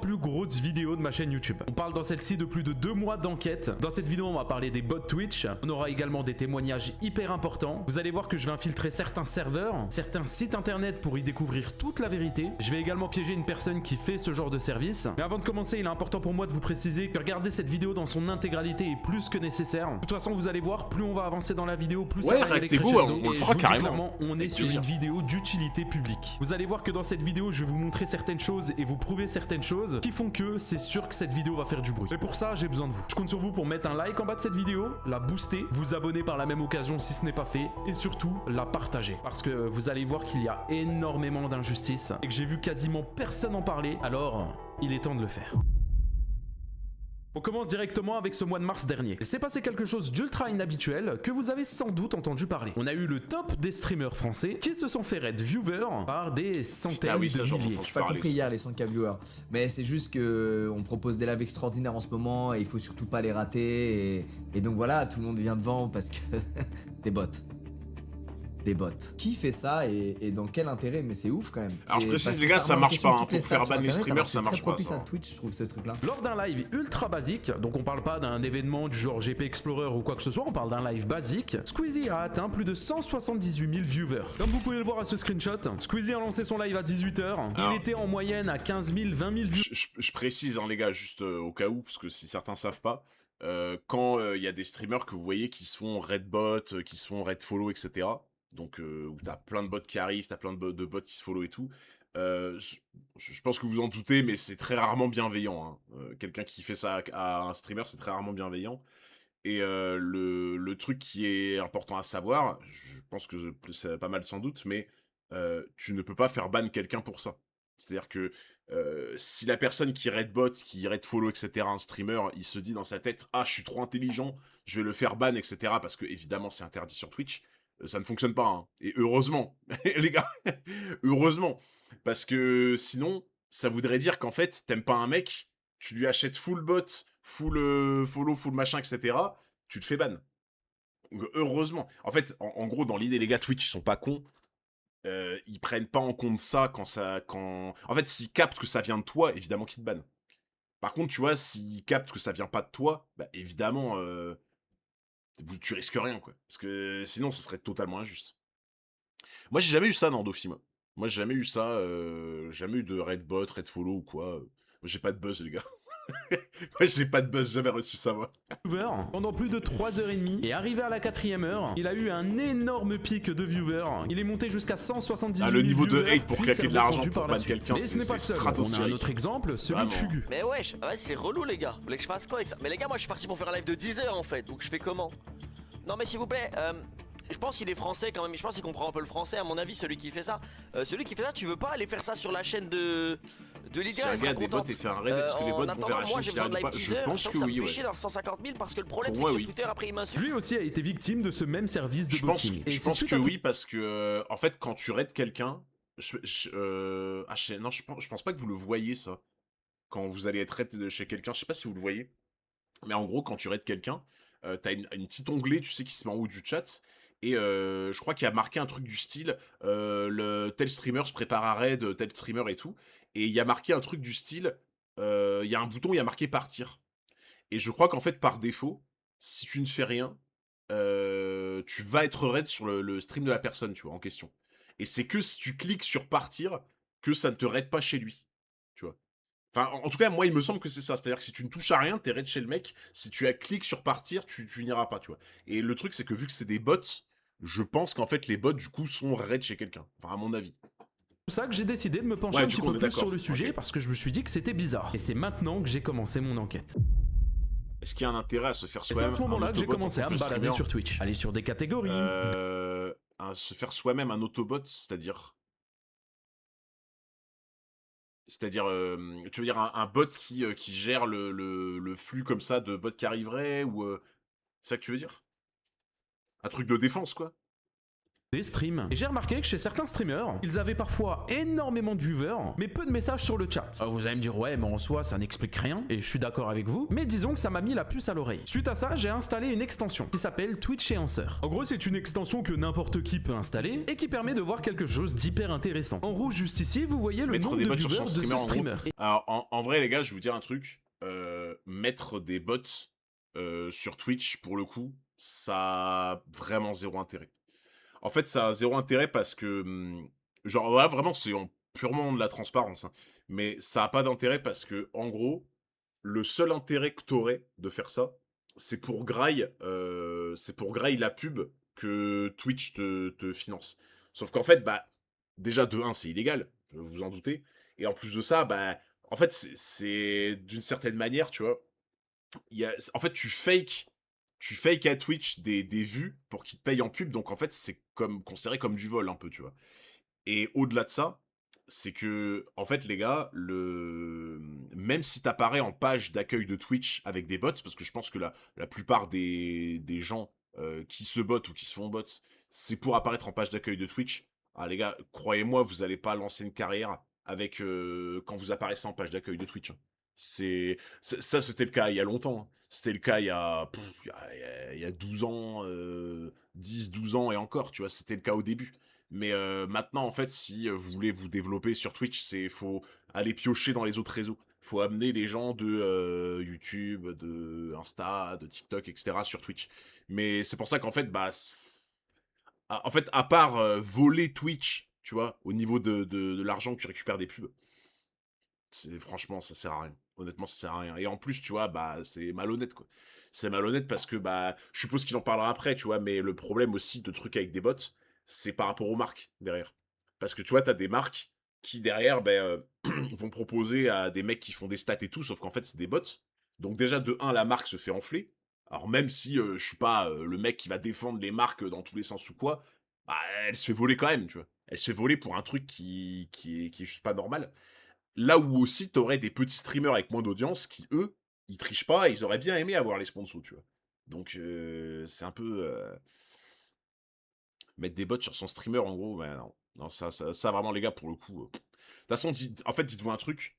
Plus grosse vidéo de ma chaîne YouTube. On parle dans celle-ci de plus de 2 mois d'enquête. Dans cette vidéo, on va parler des bots Twitch. On aura également des témoignages hyper importants. Vous allez voir que je vais infiltrer certains serveurs, certains sites internet pour y découvrir toute la vérité. Je vais également piéger une personne qui fait ce genre de service. Mais avant de commencer, il est important pour moi de vous préciser que regarder cette vidéo dans son intégralité est plus que nécessaire. De toute façon, vous allez voir, plus on va avancer dans la vidéo, plus ça va aller crescendo. on le fera carrément. Clairement, on est sur une vidéo d'utilité publique. Vous allez voir que dans cette vidéo, je vais vous montrer certaines choses et vous prouver certaines choses qui font que c'est sûr que cette vidéo va faire du bruit. Et pour ça, j'ai besoin de vous. Je compte sur vous pour mettre un like en bas de cette vidéo, la booster, vous abonner par la même occasion si ce n'est pas fait, et surtout la partager. Parce que vous allez voir qu'il y a énormément d'injustices et que j'ai vu quasiment personne en parler, alors il est temps de le faire. On commence directement avec ce mois de mars dernier. Il s'est passé quelque chose d'ultra inhabituel que vous avez sans doute entendu parler. On a eu le top des streamers français qui se sont fait raid viewers par des centaines de milliers. J'ai pas compris hier les 100K viewers, mais c'est juste que on propose des lives extraordinaires en ce moment et il faut surtout pas les rater et donc voilà, tout le monde vient devant parce que des bots. Des bots. Qui fait ça et dans quel intérêt? Mais c'est ouf quand même. Alors je précise les gars, ça marche pas, hein. Pour faire ban les streamers, ça marche pas. C'est propice à Twitch, je trouve ce truc là. Lors d'un live ultra basique, donc on parle pas d'un événement du genre GP Explorer ou quoi que ce soit, on parle d'un live basique, Squeezie a atteint plus de 178 000 viewers. Comme vous pouvez le voir à ce screenshot, Squeezie a lancé son live à 18h, il était en moyenne à 15 000, 20 000 views. Je précise hein les gars, juste au cas où, parce que si certains savent pas, quand il y a des streamers que vous voyez qui se font raid bot, qui se font raid follow, etc. Donc où t'as plein de bots qui arrivent, t'as plein de bots qui se follow et tout. Je pense que vous en doutez, mais c'est très rarement bienveillant. Hein. Quelqu'un qui fait ça à un streamer, c'est très rarement bienveillant. Et le truc qui est important à savoir, je pense que c'est pas mal sans doute, mais tu ne peux pas faire ban quelqu'un pour ça. C'est-à-dire que si la personne qui raid bot, qui raid follow, etc., un streamer, il se dit dans sa tête « Ah, je suis trop intelligent, je vais le faire ban, etc. » parce que évidemment c'est interdit sur Twitch. Ça ne fonctionne pas, hein. Et heureusement, les gars, heureusement. Parce que sinon, ça voudrait dire qu'en fait, t'aimes pas un mec, tu lui achètes full bot, full follow, full machin, etc., tu te fais ban. Donc, heureusement. En fait, en gros, dans l'idée, les gars, Twitch, ils sont pas cons. Ils prennent pas en compte ça quand... En fait, s'ils captent que ça vient de toi, évidemment qu'ils te bannent. Par contre, tu vois, s'ils captent que ça vient pas de toi, bah évidemment... tu risques rien, quoi. Parce que sinon, ce serait totalement injuste. Moi, j'ai jamais eu ça dans Dofi, moi. Moi, j'ai jamais eu ça. Jamais eu de raid bot, raid follow ou quoi. Moi, j'ai pas de buzz, les gars. Moi, j'ai pas de buzz, jamais reçu ça, moi. Pendant plus de 3h30 et arrivé à la 4e heure, il a eu un énorme pic de viewers. Il est monté jusqu'à 178 000 le niveau de viewers, hate pour puis claquer de l'argent redescendu pour par la ban suite. quelqu'un, Mais ce n'est pas le seul. On a un stratosphérique. autre exemple, celui de Fugu. Mais wesh, vas-y, c'est relou les gars. Vous voulez que je fasse quoi avec ça? Mais les gars, moi je suis parti pour faire un live de 10 heures en fait, donc je fais comment? Non mais s'il vous plaît, je pense qu'il est français quand même, je pense qu'il comprend un peu le français à mon avis, celui qui fait ça. Tu veux pas aller faire ça sur la chaîne de Lydia? Si un gars des bots et faire un raid, est-ce que les bots vont vers la chaîne qui arrive pas? Je pense que oui, ouais. ouais. Ça me fait chier dans 150 000 parce que le problème c'est Moi, que oui. sur Twitter après il m'insulte. Lui aussi a été victime de ce même service de botting. Je pense que oui, parce que en fait, quand tu raides quelqu'un, non, je pense pas que vous le voyez ça. Quand vous allez être raid chez quelqu'un, je sais pas si vous le voyez, mais en gros, quand tu raides quelqu'un, t'as une petite onglet, tu sais, qui se met en haut du chat. Et je crois qu'il y a marqué un truc du style le tel streamer se prépare à raid, tel streamer et tout. Et il y a marqué un truc du style il y a un bouton, il y a marqué partir. Et je crois qu'en fait, par défaut, si tu ne fais rien, tu vas être raid sur le stream de la personne, tu vois, en question. Et c'est que si tu cliques sur partir, que ça ne te raid pas chez lui, tu vois. Enfin, en tout cas, moi, il me semble que c'est ça. C'est-à-dire que si tu ne touches à rien, t'es raid chez le mec. Si tu cliques sur partir, tu n'iras pas, tu vois. Et le truc, c'est que vu que c'est des bots, je pense qu'en fait, les bots, du coup, sont raid chez quelqu'un. Enfin, à mon avis. C'est pour ça que j'ai décidé de me pencher un petit peu plus sur le sujet, parce que je me suis dit que c'était bizarre. Et c'est maintenant que j'ai commencé mon enquête. Est-ce qu'il y a un intérêt à se faire Et c'est soi-même à ce moment-là que j'ai commencé à me balader sur Twitch. Aller sur des catégories. À se faire soi-même un autobot, c'est-à-dire... C'est-à-dire, tu veux dire un bot qui gère le flux comme ça de bots qui arriveraient, ou... c'est ça que tu veux dire? Un truc de défense, quoi? des streams. Et j'ai remarqué que chez certains streamers, ils avaient parfois énormément de viewers, mais peu de messages sur le chat. Vous allez me dire, ouais, mais en soi, ça n'explique rien, et je suis d'accord avec vous, mais disons que ça m'a mis la puce à l'oreille. Suite à ça, j'ai installé une extension qui s'appelle Twitch Enhancer. En gros, c'est une extension que n'importe qui peut installer, et qui permet de voir quelque chose d'hyper intéressant. En rouge, juste ici, vous voyez le Mettre nombre des de bots sur viewers son de ce streamer, en streamer. Alors, en vrai, les gars, je vais vous dire un truc. Mettre des bots sur Twitch, pour le coup, ça a vraiment zéro intérêt. En fait, ça a zéro intérêt parce que, genre, voilà, vraiment, c'est purement de la transparence, hein. Mais ça a pas d'intérêt parce que, en gros, le seul intérêt que t'aurais de faire ça, c'est pour graille la pub que Twitch te finance. Sauf qu'en fait, bah, déjà, de 1, c'est illégal, vous vous en doutez. Et en plus de ça, bah, en fait, c'est d'une certaine manière, tu vois, en fait, tu fake à Twitch des vues pour qu'ils te payent en pub, donc en fait, c'est comme considéré comme du vol un peu, tu vois. Et au-delà de ça, c'est que, en fait, les gars, même si t'apparais en page d'accueil de Twitch avec des bots, parce que je pense que la plupart des gens qui se bottent ou qui se font bots, c'est pour apparaître en page d'accueil de Twitch. Ah les gars, croyez-moi, vous allez pas lancer une carrière avec quand vous apparaissez en page d'accueil de Twitch, hein. Ça, c'était le cas il y a longtemps, hein. C'était le cas il y a 12 ans, 10-12 ans et encore, tu vois, c'était le cas au début. Mais maintenant, en fait, si vous voulez vous développer sur Twitch, faut aller piocher dans les autres réseaux. Faut amener les gens de YouTube, de Insta, de TikTok, etc. sur Twitch. Mais c'est pour ça qu'en fait, bah, en fait, à part voler Twitch, tu vois, au niveau de l'argent que tu récupères des pubs, franchement, ça sert à rien. Honnêtement, ça sert à rien. Et en plus, tu vois, bah, c'est malhonnête, quoi. C'est malhonnête parce que, bah, je suppose qu'il en parlera après, tu vois, mais le problème aussi de trucs avec des bots, c'est par rapport aux marques derrière. Parce que, tu vois, t'as des marques qui, derrière, ben, vont proposer à des mecs qui font des stats et tout, sauf qu'en fait, c'est des bots. Donc, déjà, de 1, la marque se fait enfler. Alors, même si je suis pas le mec qui va défendre les marques dans tous les sens ou quoi, bah, elle se fait voler quand même, tu vois. Elle se fait voler pour un truc qui est juste pas normal. Là où aussi, t'aurais des petits streamers avec moins d'audience qui, eux, ils trichent pas, ils auraient bien aimé avoir les sponsors, tu vois. Donc, c'est un peu... mettre des bots sur son streamer, en gros, ben non. Non, ça vraiment, les gars, pour le coup... De toute façon, en fait, dites-vous un truc.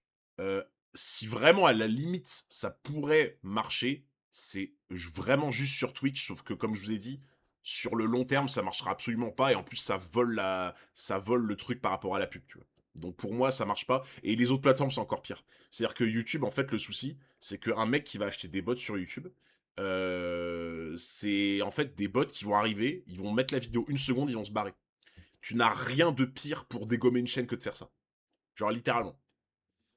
Si vraiment, à la limite, ça pourrait marcher, c'est vraiment juste sur Twitch, sauf que, comme je vous ai dit, sur le long terme, ça marchera absolument pas, et en plus, ça vole le truc par rapport à la pub, tu vois. Donc pour moi, ça marche pas. Et les autres plateformes, c'est encore pire. C'est-à-dire que YouTube, en fait, le souci, c'est qu'un mec qui va acheter des bots sur YouTube, c'est en fait des bots qui vont arriver, ils vont mettre la vidéo 1 seconde, ils vont se barrer. Tu n'as rien de pire pour dégommer une chaîne que de faire ça. Genre littéralement.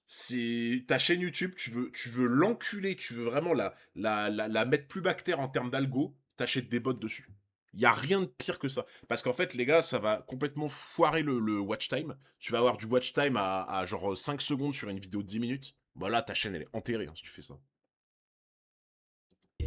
Si ta chaîne YouTube, tu veux l'enculer, tu veux vraiment la mettre plus bactère en termes d'algo, t'achètes des bots dessus. Il y a rien de pire que ça. Parce qu'en fait, les gars, ça va complètement foirer le watch time. Tu vas avoir du watch time à genre 5 secondes sur une vidéo de 10 minutes. Bah là, ta chaîne, elle est enterrée, hein, si tu fais ça.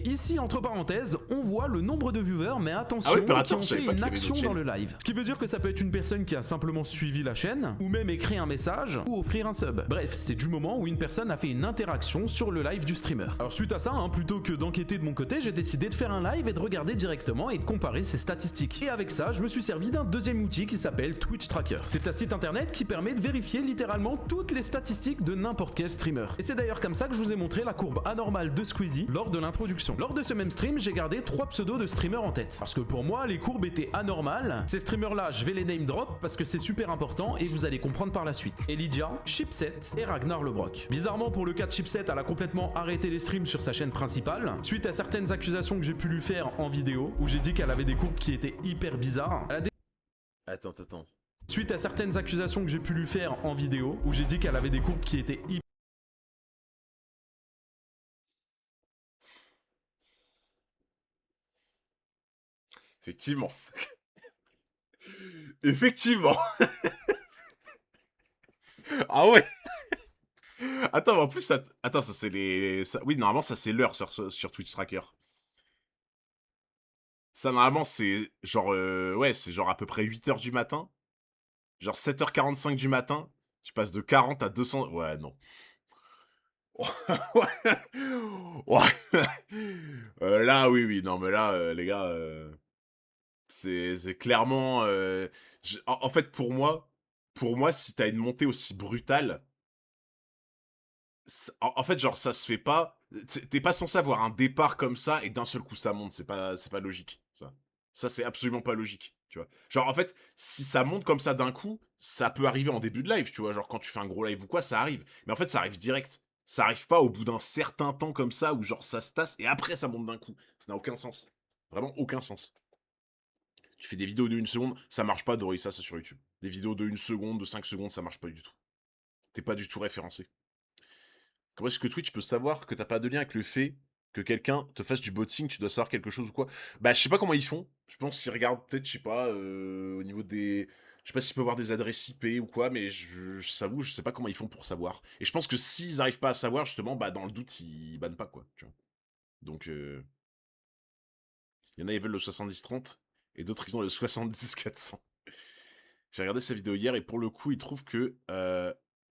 Ici, entre parenthèses, on voit le nombre de viewers, mais attention, Ah ouais, qui Perator, ont je savais fait pas une qu'il y avait action d'autres dans chaînes. le live. Ce qui veut dire que ça peut être une personne qui a simplement suivi la chaîne, ou même écrit un message, ou offrir un sub. Bref, c'est du moment où une personne a fait une interaction sur le live du streamer. Alors suite à ça, plutôt que d'enquêter de mon côté, j'ai décidé de faire un live et de regarder directement et de comparer ses statistiques. Et avec ça, je me suis servi d'un deuxième outil qui s'appelle Twitch Tracker. C'est un site internet qui permet de vérifier littéralement toutes les statistiques de n'importe quel streamer. Et c'est d'ailleurs comme ça que je vous ai montré la courbe anormale de Squeezie lors de l'introduction. Lors de ce même stream, j'ai gardé 3 pseudos de streamers en tête. Parce que pour moi, les courbes étaient anormales. Ces streamers là, je vais les name drop parce que c'est super important et vous allez comprendre par la suite. Elydia, Chipset et Ragnar Lebrock. Bizarrement, pour le cas de Chipset, elle a complètement arrêté les streams sur sa chaîne principale, suite à certaines accusations que j'ai pu lui faire en vidéo, où j'ai dit qu'elle avait des courbes qui étaient hyper bizarres. Attends. Suite à certaines accusations que j'ai pu lui faire en vidéo, où j'ai dit qu'elle avait des courbes qui étaient hyper... Effectivement. Effectivement. Ah ouais. Attends, en plus, attends, ça c'est oui, normalement, ça c'est l'heure sur Twitch Tracker. Ça, normalement, c'est genre, ouais, c'est genre à peu près 8h du matin. Genre 7h45 du matin. Tu passes de 40 à 200. Ouais, non. Ouais. Ouais. Là, oui, non, mais là, les gars, C'est clairement... en fait, pour moi, si t'as une montée aussi brutale, en fait, genre, ça se fait pas... T'es pas censé avoir un départ comme ça et d'un seul coup ça monte, c'est pas logique, ça. Ça, c'est absolument pas logique, tu vois. Genre, en fait, si ça monte comme ça d'un coup, ça peut arriver en début de live, tu vois. Genre, quand tu fais un gros live ou quoi, ça arrive. Mais en fait, ça arrive direct. Ça arrive pas au bout d'un certain temps comme ça, où genre ça se tasse, et après ça monte d'un coup. Ça n'a aucun sens. Vraiment aucun sens. Tu fais des vidéos de 1 seconde, ça marche pas, Dory, ça c'est sur YouTube. Des vidéos de 1 seconde, de 5 secondes, ça marche pas du tout. T'es pas du tout référencé. Comment est-ce que Twitch peut savoir que t'as pas de lien avec le fait que quelqu'un te fasse du botting, tu dois savoir quelque chose ou quoi? Bah, je sais pas comment ils font. Je pense qu'ils regardent peut-être, je sais pas, au niveau des... Je sais pas s'ils peuvent avoir des adresses IP ou quoi, mais je s'avoue, je sais pas comment ils font pour savoir. Et je pense que s'ils arrivent pas à savoir, justement, bah, dans le doute, ils bannent pas, quoi, tu vois. Donc, il y en a, ils veulent le 70-30, et d'autres, ils ont le 70-400. J'ai regardé sa vidéo hier, et pour le coup, il trouve que...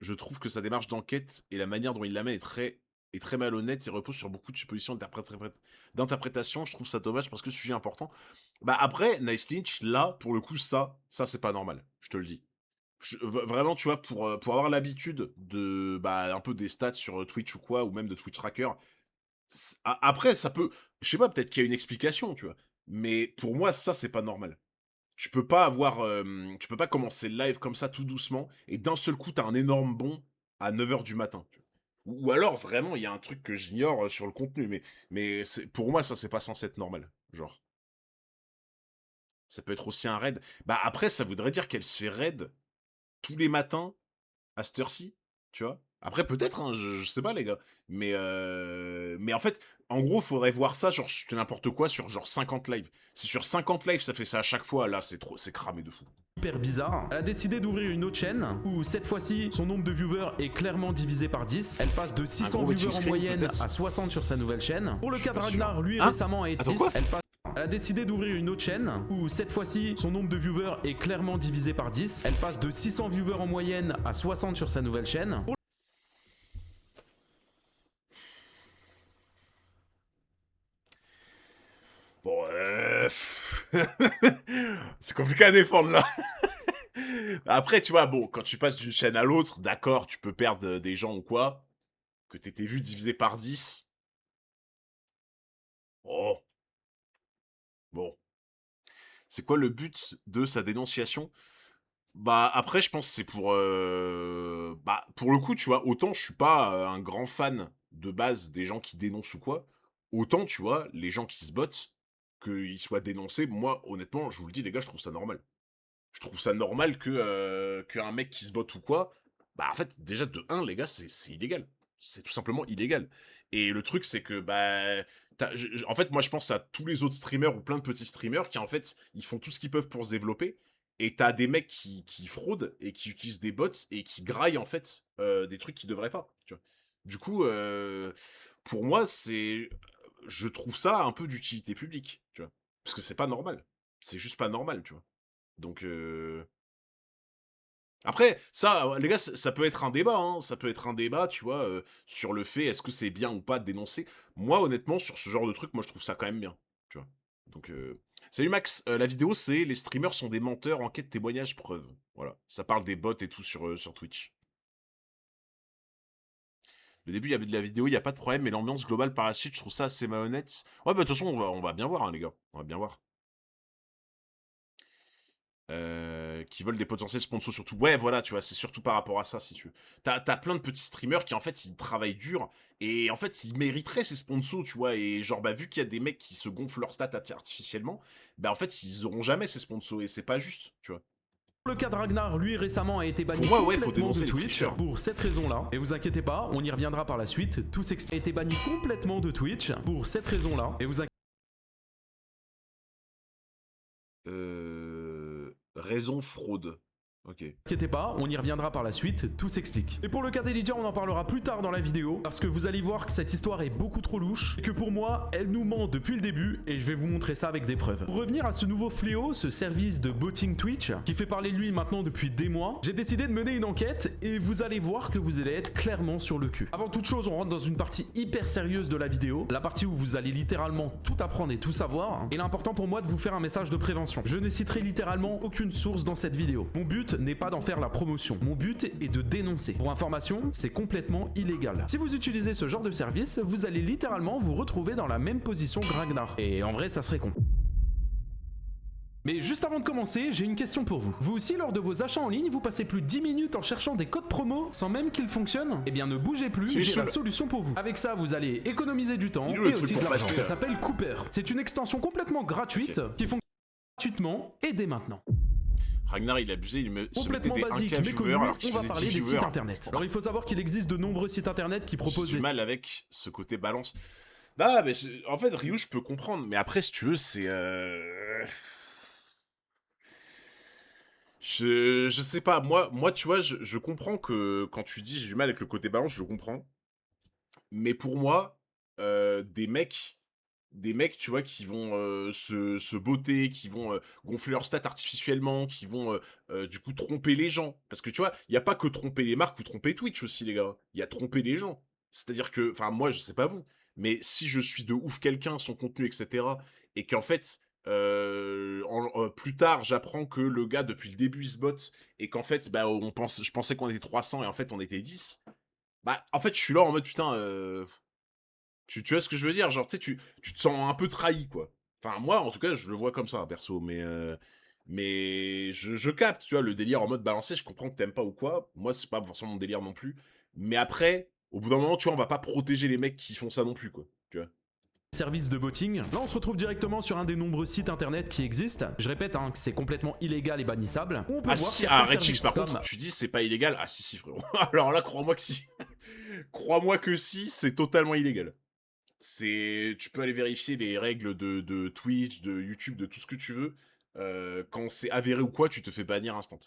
je trouve que sa démarche d'enquête et la manière dont il la met est très malhonnête et repose sur beaucoup de suppositions d'interprétation. Je trouve ça dommage parce que ce sujet est important. Bah après, Nice Lynch, là, pour le coup, ça c'est pas normal. Je te le dis. Vraiment, tu vois, pour avoir l'habitude de, bah, un peu des stats sur Twitch ou quoi, ou même de Twitch Tracker, après, ça peut, je sais pas, peut-être qu'il y a une explication, tu vois. Mais pour moi, ça, c'est pas normal. Tu peux pas avoir, tu peux pas commencer le live comme ça tout doucement et d'un seul coup t'as un énorme bond à 9 h du matin. Tu vois. Ou alors vraiment il y a un truc que j'ignore sur le contenu, mais pour moi ça c'est pas censé être normal. Genre, ça peut être aussi un raid. Bah après ça voudrait dire qu'elle se fait raid tous les matins à cette heure-ci, tu vois. Après, peut-être, hein, je sais pas, les gars. Mais en fait, en gros, faudrait voir ça, genre, je fais n'importe quoi, sur genre 50 lives. Si sur 50 lives, ça fait ça à chaque fois, là, c'est cramé de fou. Hyper bizarre. Elle a décidé d'ouvrir une autre chaîne où cette fois-ci son nombre de viewers est clairement divisé par 10. Elle passe de 600 gros viewers en screen, moyenne peut-être. à 60 sur sa nouvelle chaîne. Pour le cas de pas sûr. Ragnar, lui Hein récemment a été Attends, quoi elle a décidé d'ouvrir une autre chaîne où cette fois-ci son nombre de viewers est clairement divisé par 10. Elle passe de 600 viewers en moyenne à 60 sur sa nouvelle chaîne. Bon, c'est compliqué à défendre, là. Après, tu vois, bon, quand tu passes d'une chaîne à l'autre, d'accord, tu peux perdre des gens ou quoi, que t'étais vu divisé par 10. Oh. Bon. C'est quoi le but de sa dénonciation? Bah, après, je pense que c'est pour... Bah, pour le coup, tu vois, autant je suis pas un grand fan de base des gens qui dénoncent ou quoi, autant, tu vois, les gens qui se bottent, qu'ils soient dénoncés, moi, honnêtement, je vous le dis, les gars, je trouve ça normal. Je trouve ça normal qu'un mec qui se botte ou quoi, bah, en fait, déjà, de un, les gars, c'est illégal. C'est tout simplement illégal. Et le truc, c'est que, bah... en fait, moi, je pense à tous les autres streamers ou plein de petits streamers qui, en fait, ils font tout ce qu'ils peuvent pour se développer. Et t'as des mecs qui fraudent et qui utilisent des bots et qui graillent, en fait, des trucs qu'ils devraient pas. Tu vois. Du coup, pour moi, je trouve ça un peu d'utilité publique, tu vois. Parce que c'est pas normal. C'est juste pas normal, tu vois. Donc, après, ça, les gars, ça peut être un débat, hein. Ça peut être un débat, tu vois, sur le fait, est-ce que c'est bien ou pas de dénoncer. Moi, honnêtement, sur ce genre de truc, moi, je trouve ça quand même bien, tu vois. Donc, salut Max, la vidéo, c'est les streamers sont des menteurs, enquête, témoignage, preuve. Voilà, ça parle des bots et tout sur Twitch. Le début, il y avait de la vidéo, il n'y a pas de problème, mais l'ambiance globale par la suite, je trouve ça assez malhonnête. Ouais, bah, de toute façon, on va bien voir, hein, les gars. On va bien voir. Qui veulent des potentiels sponsors surtout. Ouais, voilà, tu vois, c'est surtout par rapport à ça, si tu veux. T'as plein de petits streamers qui, en fait, ils travaillent dur, et en fait, ils mériteraient ces sponsors, tu vois, et genre, bah, vu qu'il y a des mecs qui se gonflent leurs stats artificiellement, bah, en fait, ils auront jamais ces sponsors, et c'est pas juste, tu vois. Le cas de Ragnar, lui récemment a été banni Pour moi, ouais, faut complètement de dénoncer les Twitch tricheurs. pour cette raison-là. Et vous inquiétez pas, on y reviendra par la suite. Tout a été banni complètement de Twitch pour cette raison-là. Et vous inquiétez Raison fraude. Ok. Inquiétez pas, on y reviendra par la suite, tout s'explique. Et pour le cas d'Elydia, on en parlera plus tard dans la vidéo, parce que vous allez voir que cette histoire est beaucoup trop louche, et que pour moi, elle nous ment depuis le début, et je vais vous montrer ça avec des preuves. Pour revenir à ce nouveau fléau, ce service de botting Twitch, qui fait parler de lui maintenant depuis des mois, j'ai décidé de mener une enquête, et vous allez voir que vous allez être clairement sur le cul. Avant toute chose, on rentre dans une partie hyper sérieuse de la vidéo, la partie où vous allez littéralement tout apprendre et tout savoir, et l'important pour moi de vous faire un message de prévention. Je ne citerai littéralement aucune source dans cette vidéo. Mon but n'est pas d'en faire la promotion. Mon but est de dénoncer. Pour information, c'est complètement illégal. Si vous utilisez ce genre de service, vous allez littéralement vous retrouver dans la même position que Ragnar. Et en vrai, ça serait con. Mais juste avant de commencer, j'ai une question pour vous. Vous aussi, lors de vos achats en ligne, vous passez plus de 10 minutes en cherchant des codes promo sans même qu'ils fonctionnent? Eh bien, ne bougez plus, j'ai la solution pour vous. Avec ça, vous allez économiser du temps et aussi de l'argent. Ça s'appelle Cooper. C'est une extension complètement gratuite qui fonctionne gratuitement et dès maintenant. Ragnar, il a abusé, il me Complètement basique, mais connu, on va parler des sites internet. Alors il faut savoir qu'il existe de nombreux sites internet qui proposent du mal avec ce côté balance. Bah, mais en fait, Ryu, je peux comprendre, mais après, si tu veux, c'est... Je sais pas, moi tu vois, je comprends que quand tu dis j'ai du mal avec le côté balance, je comprends. Mais pour moi, des mecs, tu vois, qui vont se botter, qui vont gonfler leurs stats artificiellement, qui vont du coup tromper les gens. Parce que tu vois, il n'y a pas que tromper les marques ou tromper Twitch aussi, les gars. Il y a tromper les gens. C'est-à-dire que, enfin, moi, je sais pas vous, mais si je suis de ouf quelqu'un, son contenu, etc., et qu'en fait, plus tard, j'apprends que le gars, depuis le début, il se botte, et qu'en fait, bah, je pensais qu'on était 300, et en fait, on était 10. Bah, en fait, je suis là en mode, putain... Tu vois ce que je veux dire? Genre, tu sais, tu te sens un peu trahi, quoi. Enfin, moi, en tout cas, je le vois comme ça, perso. Mais je capte, tu vois, le délire en mode balancé. Je comprends que t'aimes pas ou quoi. Moi, c'est pas forcément mon délire non plus. Mais après, au bout d'un moment, tu vois, on va pas protéger les mecs qui font ça non plus, quoi. Tu vois? Service de botting. Là, on se retrouve directement sur un des nombreux sites internet qui existent. Je répète hein, que c'est complètement illégal et bannissable. On peut voir si, Redchix, par contre, tu dis c'est pas illégal. Ah, si, frérot. Alors là, crois-moi que si. Crois-moi que si, c'est totalement illégal. Tu peux aller vérifier les règles de Twitch, de YouTube, de tout ce que tu veux. Quand c'est avéré ou quoi, tu te fais bannir instant.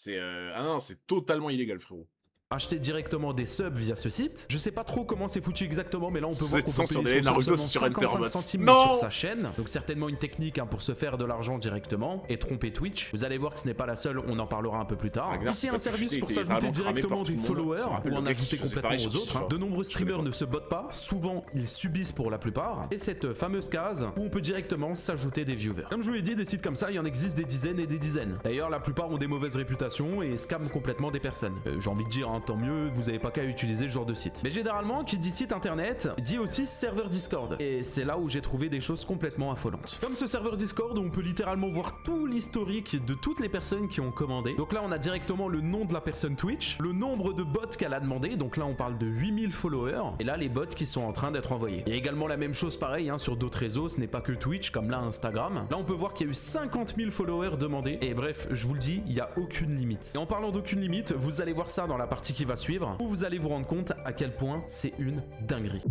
Ah non, c'est totalement illégal, frérot. Acheter directement des subs via ce site. Je sais pas trop comment c'est foutu exactement, mais là on peut voir qu'on peut sur payer Naruto, sur 55 centimes sur sa chaîne. Donc certainement une technique hein, pour se faire de l'argent directement et tromper Twitch. Vous allez voir que ce n'est pas la seule, on en parlera un peu plus tard. Ragnar, ici un service pour s'ajouter directement des followers ou en ajouter complètement aux autres. Hein. De nombreux streamers ne se bottent pas, souvent ils subissent pour la plupart. Et cette fameuse case où on peut directement s'ajouter des viewers. Comme je vous l'ai dit, des sites comme ça, il y en existe des dizaines et des dizaines. D'ailleurs, la plupart ont des mauvaises réputations et scamment complètement des personnes. J'ai envie de dire, hein, tant mieux, vous avez pas qu'à utiliser ce genre de site. Mais généralement, qui dit site internet, dit aussi serveur Discord. Et c'est là où j'ai trouvé des choses complètement affolantes. Comme ce serveur Discord où on peut littéralement voir tout l'historique de toutes les personnes qui ont commandé. Donc là, on a directement le nom de la personne Twitch, le nombre de bots qu'elle a demandé. Donc là, on parle de 8000 followers. Et là, les bots qui sont en train d'être envoyés. Il y a également la même chose pareil hein, sur d'autres réseaux. Ce n'est pas que Twitch, comme là Instagram. Là, on peut voir qu'il y a eu 50 000 followers demandés. Et bref, je vous le dis, il n'y a aucune limite. Et en parlant d'aucune limite, vous allez voir ça dans la partie qui va suivre. Où vous allez vous rendre compte à quel point c'est une dinguerie.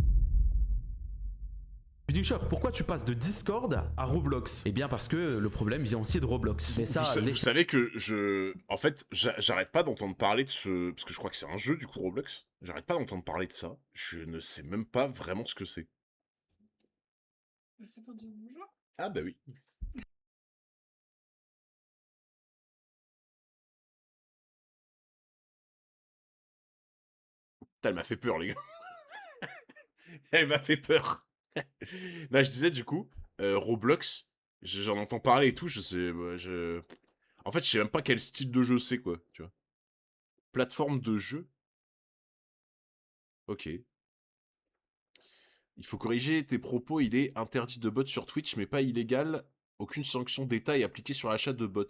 Punisher, pourquoi tu passes de Discord à Roblox? Eh bien parce que le problème vient aussi de Roblox. Mais ça, vous savez que en fait, j'arrête pas d'entendre parler de ce... Parce que je crois que c'est un jeu du coup Roblox. J'arrête pas d'entendre parler de ça. Je ne sais même pas vraiment ce que c'est. C'est pour dire bonjour. Ah bah oui. Elle m'a fait peur, les gars. Elle m'a fait peur. Non, je disais, du coup, Roblox, j'en entends parler et tout, je sais... En fait, je sais même pas quel style de jeu c'est, quoi, tu vois. Plateforme de jeu. Ok. Il faut corriger tes propos, il est interdit de bots sur Twitch, mais pas illégal. Aucune sanction d'État est appliquée sur l'achat de bots.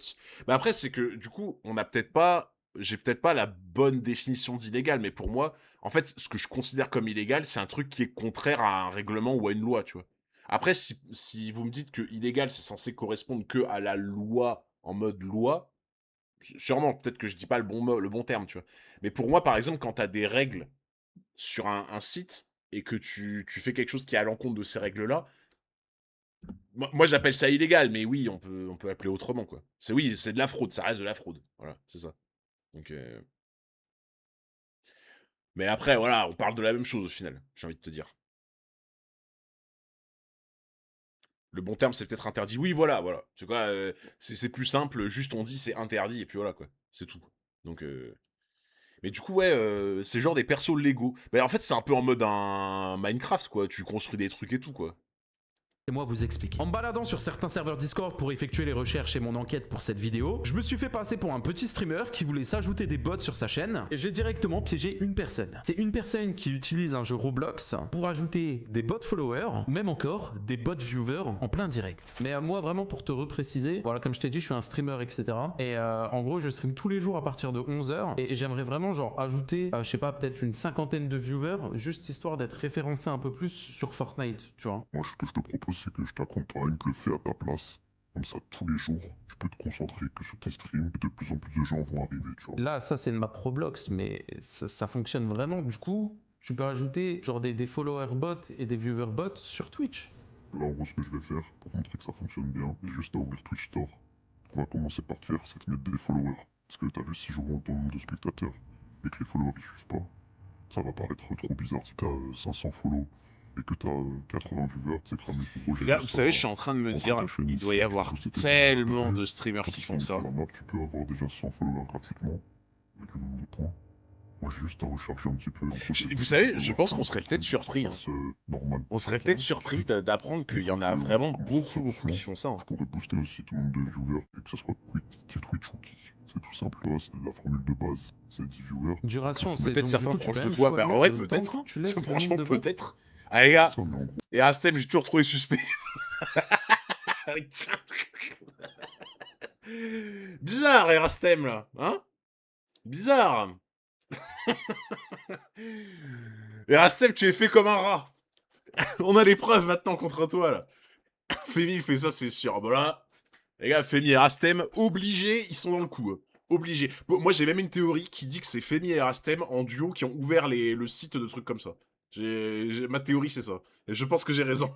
Bah après, c'est que, du coup, on n'a peut-être pas... J'ai peut-être pas la bonne définition d'illégal, mais pour moi, en fait, ce que je considère comme illégal, c'est un truc qui est contraire à un règlement ou à une loi, tu vois. Après, si vous me dites que illégal, c'est censé correspondre que à la loi, en mode loi, sûrement, peut-être que je dis pas le bon terme, tu vois. Mais pour moi, par exemple, quand t'as des règles sur un site, et que tu fais quelque chose qui est à l'encontre de ces règles-là, moi j'appelle ça illégal, mais oui, on peut appeler autrement, quoi. Oui, c'est de la fraude, ça reste de la fraude. Voilà, c'est ça. Donc, mais après, voilà, on parle de la même chose au final, j'ai envie de te dire. Le bon terme, c'est peut-être interdit. Oui, voilà, voilà. C'est quoi, c'est plus simple, juste on dit c'est interdit, et puis voilà, quoi. C'est tout. Donc, mais du coup, ouais, c'est genre des persos Lego. Bah, en fait, c'est un peu en mode un Minecraft, quoi. Tu construis des trucs et tout, quoi. Moi vous expliquer. En me baladant sur certains serveurs Discord pour effectuer les recherches et mon enquête pour cette vidéo, je me suis fait passer pour un petit streamer qui voulait s'ajouter des bots sur sa chaîne et j'ai directement piégé une personne. C'est une personne qui utilise un jeu Roblox pour ajouter des bots followers, même encore des bots viewers en plein direct. Mais moi vraiment pour te repréciser, voilà comme je t'ai dit je suis un streamer etc. Et en gros je stream tous les jours à partir de 11h et j'aimerais vraiment genre ajouter, je sais pas peut-être une cinquantaine de viewers juste histoire d'être référencé un peu plus sur Fortnite, tu vois. Moi, ce que je te propose, c'est que je t'accompagne, que le fais à ta place. Comme ça, tous les jours, tu peux te concentrer que sur tes streams et de plus en plus de gens vont arriver, tu vois. Là, ça c'est de ma Roblox, mais ça fonctionne vraiment. Du coup, tu peux ajouter genre des followers bots et des viewers bots sur Twitch. Là, en gros, ce que je vais faire, pour montrer que ça fonctionne bien, j'ai juste à ouvrir Twitch Store. On va commencer par te faire, c'est te mettre des followers. Parce que t'as vu, si j'augmente ton nombre de spectateurs et que les followers ils suivent pas, ça va paraître trop bizarre. Si t'as 500 follow et que t'as 80 viewers, c'est cramé. Les gars, vous savez, je suis en train de me dire, il doit y avoir tellement de streamers qui font ça. Sur la map, tu peux avoir déjà 100 followers gratuitement, avec le nombre de points. Moi, j'ai juste à recharger un petit peu. Vous savez, je pense qu'on serait peut-être surpris. Hein. Normal. On serait peut-être surpris d'apprendre qu'il y en a vraiment beaucoup qui font ça. Hein. Je pourrais booster aussi tout le monde de viewers, et que ce soit Twitch ou Kick. C'est tout simple, là, c'est la formule de base. C'est 10 viewers. Duration, c'est peut-être certains donc, proches de toi. Bah, en vrai, peut-être. Franchement, peut-être. Ah, les gars, Ça, mais en gros, et Astem, j'ai toujours trouvé suspect. Bizarre, Erastem, là. Hein? Bizarre. Erastem, tu es fait comme un rat. On a les preuves maintenant contre toi, là. Femi fait ça, c'est sûr. Bon, là, les gars, Femi et Erastem, obligés, ils sont dans le coup. Obligés. Bon, moi, j'ai même une théorie qui dit que c'est Femi et Erastem en duo qui ont ouvert le site de trucs comme ça. Ma théorie, c'est ça. Et je pense que j'ai raison.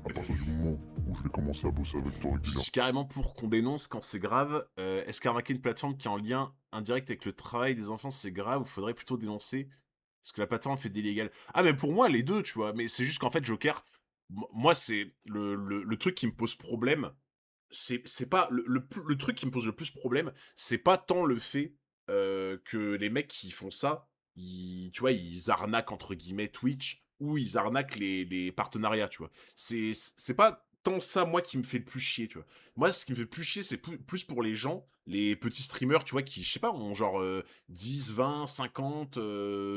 à partir du moment où je vais commencer à bosser avec toi Je régulièrement, suis carrément pour qu'on dénonce quand c'est grave. Est-ce qu'arnaquer une plateforme qui est en lien indirect avec le travail des enfants, c'est grave ou faudrait plutôt dénoncer parce que la plateforme fait d'illégal? Ah, mais pour moi, les deux, tu vois. Mais c'est juste qu'en fait, Joker, moi, c'est le truc qui me pose problème. C'est pas. Le truc qui me pose le plus problème, c'est pas tant le fait que les mecs qui font ça, tu vois, ils arnaquent entre guillemets Twitch ou ils arnaquent les partenariats, tu vois. C'est pas tant ça, moi, qui me fait le plus chier, tu vois. Moi, ce qui me fait le plus chier, c'est plus pour les gens, les petits streamers, tu vois, qui, je sais pas, ont genre 10, 20, 50,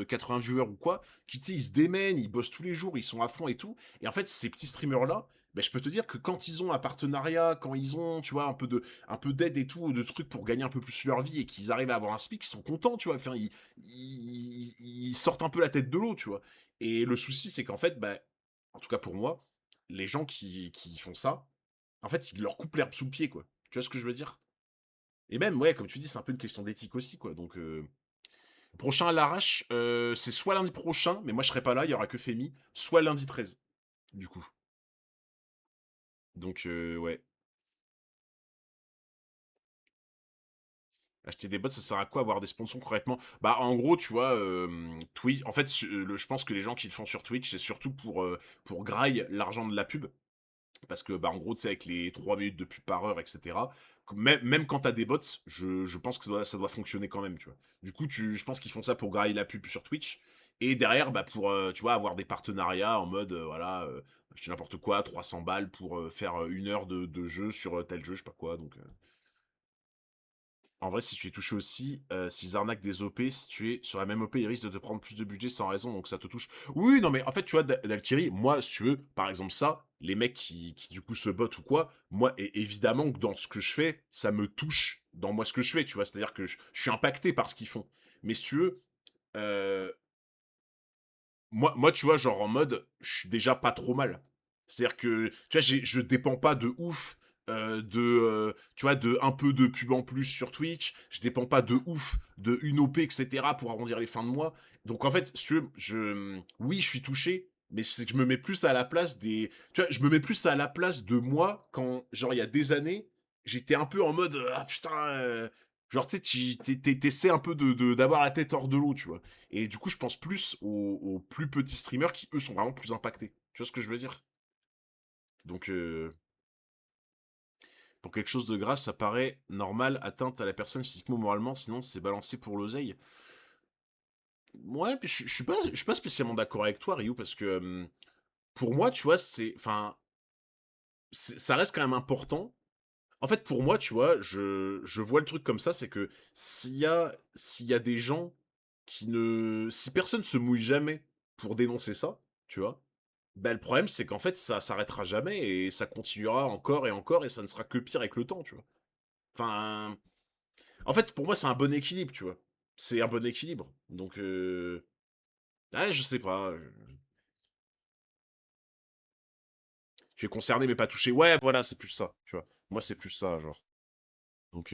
80 viewers ou quoi, qui, tu sais, ils se démènent, ils bossent tous les jours, ils sont à fond et tout. Et en fait, ces petits streamers-là, ben, je peux te dire que quand ils ont un partenariat, quand ils ont, tu vois, un peu d'aide et tout, de trucs pour gagner un peu plus leur vie et qu'ils arrivent à avoir un SMIC, ils sont contents, tu vois. Enfin, ils sortent un peu la tête de l'eau, tu vois. Et le souci, c'est qu'en fait, bah, en tout cas pour moi, les gens qui font ça, en fait, ils leur coupent l'herbe sous le pied, quoi. Tu vois ce que je veux dire? Et même, ouais, comme tu dis, c'est un peu une question d'éthique aussi, quoi. Donc, prochain à l'arrache, c'est soit lundi prochain, mais moi je serai pas là, il y aura que Femi, soit lundi 13, du coup. Donc, ouais. Acheter des bots, ça sert à quoi? Avoir des sponsors correctement? Bah, en gros, tu vois, Twitch. En fait, je pense que les gens qui le font sur Twitch, c'est surtout pour graille l'argent de la pub. Parce que, bah, en gros, tu sais, avec les 3 minutes de pub par heure, etc. Même quand t'as des bots, je pense que ça doit fonctionner quand même, tu vois. Du coup, je pense qu'ils font ça pour grailler la pub sur Twitch. Et derrière, bah, pour, tu vois, avoir des partenariats en mode, voilà, je dis n'importe quoi, 300 balles pour faire 1 heure de jeu sur tel jeu, je sais pas quoi, donc. En vrai, si tu es touché aussi, s'ils arnaquent des OP, si tu es sur la même OP, ils risquent de te prendre plus de budget sans raison, donc ça te touche. Oui, non, mais en fait, tu vois, Dalkiri, moi, si tu veux, par exemple, ça, les mecs qui du coup se bottent ou quoi, moi, évidemment que dans ce que je fais, ça me touche dans moi ce que je fais, tu vois, c'est-à-dire que je suis impacté par ce qu'ils font. Mais si tu veux, euh, moi, tu vois, genre en mode, je suis déjà pas trop mal. C'est-à-dire que, tu vois, je dépends pas de ouf tu vois, de un peu de pub en plus sur Twitch. Je dépends pas de ouf de une OP, etc. pour arrondir les fins de mois. Donc en fait, si tu veux, oui, je suis touché, Mais c'est que je me mets plus à la place des... Tu vois, je me mets plus à la place de moi quand, genre, il y a des années, j'étais un peu en mode, ah putain, genre, tu sais, t'essaies un peu d'avoir la tête hors de l'eau, tu vois. Et du coup, je pense plus aux plus petits streamers qui, eux, sont vraiment plus impactés. Tu vois ce que je veux dire? Donc, pour quelque chose de grave, ça paraît normal, atteinte à la personne physiquement ou moralement, sinon c'est balancé pour l'oseille. Ouais, puis je suis pas spécialement d'accord avec toi, Ryu, parce que pour moi, tu vois, ça reste quand même important. En fait, pour moi, tu vois, je vois le truc comme ça, c'est que s'il y a des gens qui ne... Si personne se mouille jamais pour dénoncer ça, tu vois, ben le problème, c'est qu'en fait, ça s'arrêtera jamais et ça continuera encore et ça ne sera que pire avec le temps, tu vois. Enfin, en fait, pour moi, c'est un bon équilibre, tu vois. C'est un bon équilibre. Donc, ouais, je sais pas. Tu es concerné mais pas touché. Ouais, voilà, c'est plus ça, tu vois. Moi, c'est plus ça, genre. Donc,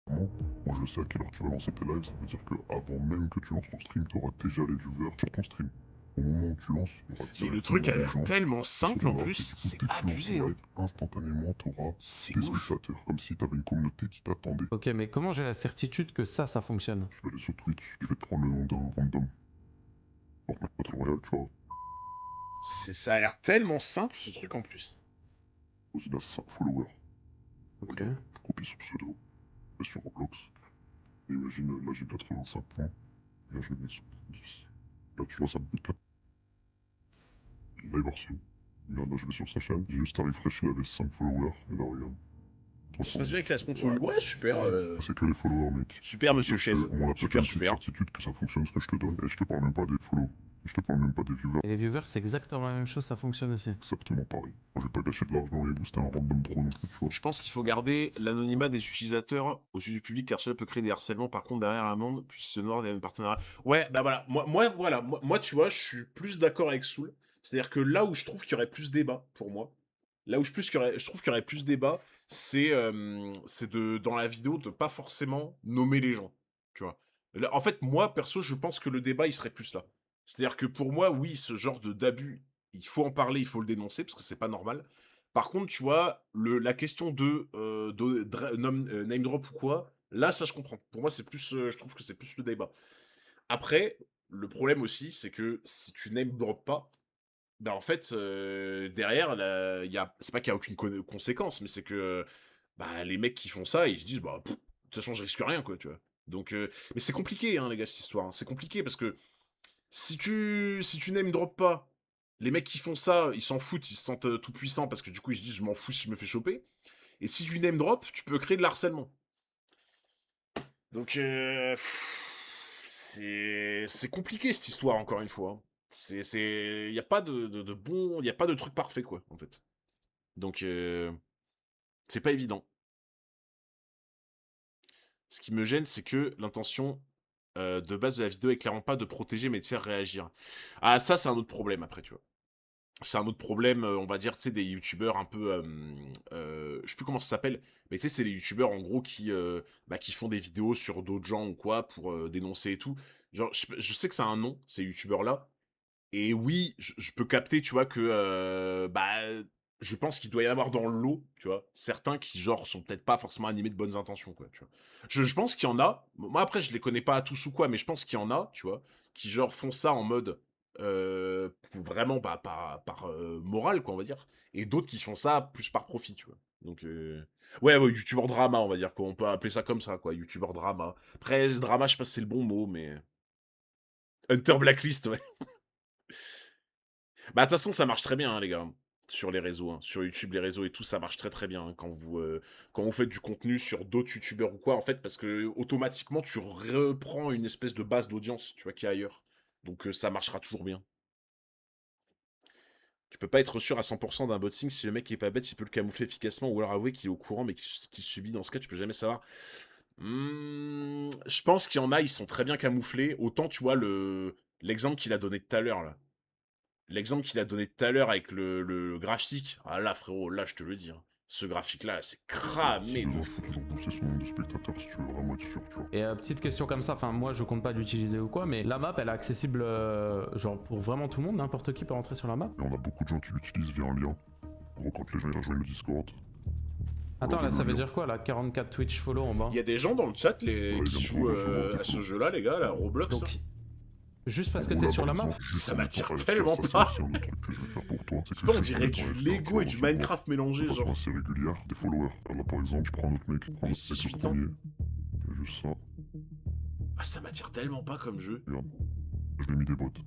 Moi, je sais à quelle heure tu vas lancer tes lives, ça veut dire que avant même que tu lances ton stream, tu auras déjà les viewers sur ton stream. Au moment où tu lances, il y aura mais le directement truc a des l'air gens tellement qui simple seront en là, et plus, du coup, c'est dès que tu lances abusé, ton hein. live, instantanément, tu auras C'est des ouf. spectateurs, comme si tu avais une communauté qui t'attendait. Ok, mais comment j'ai la certitude que ça fonctionne? Je vais aller sur Twitch, je vais te prendre le nom d'un random. Fortnite Battle Royale, tu vois, Ça a l'air tellement simple, ce truc en plus. il a 5 followers. Ok. Regarde, tu copies son pseudo, et sur Roblox. Et imagine, là j'ai 85 points, et là je le mets sur 10. Là tu vois, ça me fait 4. Et là il va recevoir. Regarde, là je vais sur sa chaîne, j'ai juste à refresh, il avait 5 followers, et là regarde. Ça se passe bien avec la sponsor. Ouais. Ouais, super. C'est que les followers, mec. Super, monsieur Chaise. On a peut-être Super, une petite super. certitude que ça fonctionne ce que je te donne. Et je te parle même pas des follow. Je te parle même pas des viewers. Et les viewers, c'est exactement la même chose, ça fonctionne aussi. Exactement pareil. Moi, je vais pas gâcher de l'argent et booster un random pro non plus, tu vois. Je pense qu'il faut garder l'anonymat des utilisateurs au yeux du public car cela peut créer des harcèlements. Par contre, derrière un monde, puis se noir des partenariats. Ouais, bah voilà. Moi, tu vois, je suis plus d'accord avec Soul. C'est-à-dire que là où je trouve qu'il y aurait plus débat pour moi, là où je trouve qu'il y aurait plus débat, c'est dans la vidéo de pas forcément nommer les gens. Tu vois. En fait, moi, perso, je pense que le débat, il serait plus là. C'est-à-dire que pour moi, oui, ce genre d'abus, il faut en parler, il faut le dénoncer parce que c'est pas normal. Par contre, tu vois, la question name drop ou quoi, là, ça je comprends. Pour moi, c'est plus, je trouve que c'est plus le débat. Après, le problème aussi, c'est que si tu name drop pas, ben en fait, derrière, c'est pas qu'il y a aucune conséquence, mais c'est que bah, les mecs qui font ça, ils se disent, bah, de toute façon, je risque rien, quoi, tu vois. Donc, mais c'est compliqué, hein, les gars, cette histoire. Hein. C'est compliqué parce que si tu name drop pas, les mecs qui font ça, ils s'en foutent, ils se sentent tout puissants parce que du coup ils se disent je m'en fous si je me fais choper. Et si tu name drop, tu peux créer de l'harcèlement. Donc c'est compliqué cette histoire encore une fois. Hein. Y a pas de bon, y a pas de truc parfait quoi en fait. Donc c'est pas évident. Ce qui me gêne, c'est que l'intention de base de la vidéo est clairement pas de protéger mais de faire réagir. Ah ça c'est un autre problème après tu vois. C'est un autre problème, on va dire, tu sais, des youtubeurs un peu, je sais plus comment ça s'appelle, mais tu sais, c'est les youtubeurs en gros qui font des vidéos sur d'autres gens ou quoi pour dénoncer et tout. Genre, je sais que ça a un nom, ces youtubeurs-là, et oui, je peux capter, tu vois, que, je pense qu'il doit y en avoir dans le lot, tu vois, certains qui, genre, sont peut-être pas forcément animés de bonnes intentions, quoi, tu vois. Je pense qu'il y en a, moi après, je les connais pas tous ou quoi, mais je pense qu'il y en a, tu vois, qui, genre, font ça en mode, vraiment, bah, par morale, quoi, on va dire, et d'autres qui font ça plus par profit, tu vois. Donc, ouais, youtubeur drama, on va dire, quoi, on peut appeler ça comme ça, quoi, youtubeur drama. Après, drama, je sais pas si c'est le bon mot, mais... Hunter Blacklist, ouais. Bah, de toute façon, ça marche très bien, hein, les gars. Sur les réseaux, hein. Sur YouTube, les réseaux et tout, ça marche très très bien hein, quand vous faites du contenu sur d'autres youtubeurs ou quoi, en fait, parce que automatiquement, tu reprends une espèce de base d'audience, tu vois, qui est ailleurs. Donc, ça marchera toujours bien. Tu peux pas être sûr à 100% d'un botting si le mec est pas bête, il peut le camoufler efficacement ou alors avouer qu'il est au courant mais qu'il subit. Dans ce cas, tu peux jamais savoir. Je pense qu'il y en a, ils sont très bien camouflés. Autant, tu vois, l'exemple qu'il a donné tout à l'heure, là. L'exemple qu'il a donné tout à l'heure avec le graphique, ah là frérot, là je te le dis. Hein. Ce graphique-là, c'est Si cramé de besoin, fou. faut toujours booster son nombre de spectateurs si tu veux vraiment être sûr, tu vois. Et petite question comme ça, enfin moi je compte pas l'utiliser ou quoi, mais la map elle est accessible genre pour vraiment tout le monde, n'importe qui peut rentrer sur la map. Et on a beaucoup de gens qui l'utilisent via un lien. En gros, quand les gens ils rejoignent le Discord, Attends là ça veut dire quoi là, 44 Twitch follow en bas? Il y a des gens dans le chat Ouais, qui ils jouent aiment vraiment à ce jeu-là, les gars, là, Roblox. Donc juste parce en que gros, t'es là, sur la par map? exemple, juste Ça en m'attire étant tellement resté, pas. ça, c'est aussi un autre truc que je vais faire pour toi. C'est que Je sais pas, je on vais dirait te du mettre Lego dans et du recevoir Minecraft mélangé, de façon genre. assez régulière des followers. Là, par exemple, je prends un autre mec, je prends Mais le 6-8 mec le ans. premier. Je fais juste ça, Ah, ça m'attire tellement pas comme jeu. regarde. Je lui ai mis des bottes.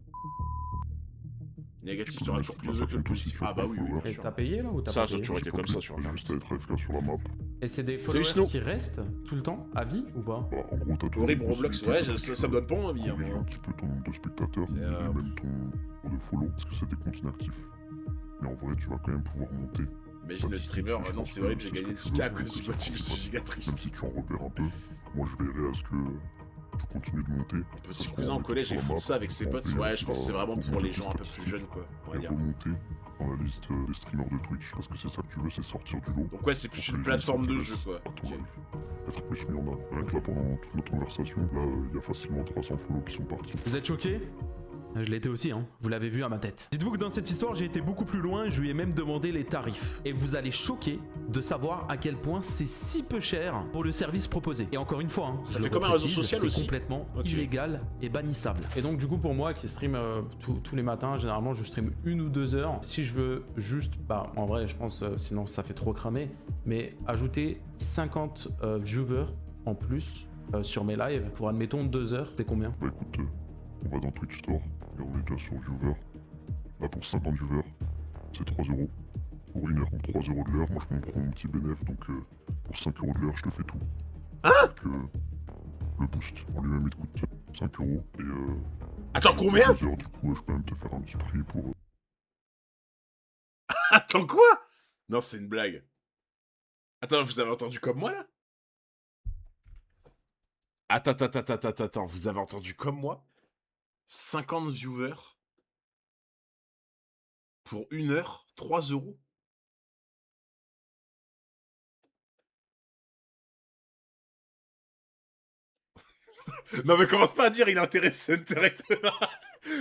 Négatif, Tu peux tu auras mettre toujours dans plus de sa que le compte aussi, positif. tu vois, Ah bah pour oui, les oui, followers. bien Et sûr. t'as payé là ou t'as Ça, pas ça a payé? toujours été comme ça sur T'as Internet. juste à être AFK sur la map. Et c'est des Salut, followers Snow. qui restent tout le temps, à vie ou pas? Bah, en gros, t'as toujours Horrible une Roblox, possibilité ouais, de ça me donne pas envie, hein, corriger moi. un petit peu ton nombre de spectateurs et même ton nombre de follow, parce que c'est des comptes inactifs. Mais en vrai, tu vas quand même pouvoir monter. Imagine le streamer, ah non, c'est horrible, j'ai gagné 10K à cause du botting, je suis giga Même si triste. tu en repères un peu, moi je veillerai à ce que tu continues de monter. Mon petit Parce cousin qu'en au collège, sur il la fout map, ça avec ses en potes. vrai, Ouais, tu je pense que vas c'est vraiment pour augmenter les gens un tes peu plus statistiques jeunes, quoi, on va et dire. remonter dans la liste des streamers de Twitch. Parce que c'est ça que tu veux, c'est sortir du lot. Donc ouais, c'est plus pour que une les gens plateforme de s'intéressent jeu, quoi. à ton Ok. live. Être plus mis en avant. Rien que là, pendant toute notre conversation, là, il y a facilement 300 follow qui sont partis. Vous êtes choqués? Je l'étais aussi, hein. Vous l'avez vu à ma tête. Dites-vous que dans cette histoire, j'ai été beaucoup plus loin et je lui ai même demandé les tarifs. Et vous allez choquer de savoir à quel point c'est si peu cher pour le service proposé. Et encore une fois, hein, Ça je fait le comme un réseau reprécise, social c'est aussi complètement Ok. illégal et bannissable. Et donc du coup pour moi qui stream tous les matins, généralement je stream 1 ou 2 heures. Si je veux juste, bah en vrai je pense sinon ça fait trop cramer, mais ajouter 50 viewers en plus sur mes lives pour admettons 2 heures, c'est combien? Bah écoute, on va dans Twitch Store et on est déjà sur Viewer. Là, pour 50 viewers, c'est 3 euros. Pour 1 heure, donc 3 euros de l'heure. Moi, je me prends mon petit bénéf, donc pour 5 euros de l'heure, je te fais tout. Donc, le boost en lui-même, il te coûte 5 euros. Et Attends, combien? 2 heures, du coup, je peux même te faire un petit prix pour. Attends, quoi? Non, c'est une blague. Attends, vous avez entendu comme moi, là? Attends, vous avez entendu comme moi? 50 viewers pour 1 heure, 3 euros. Non mais commence pas à dire il est intéressé directement.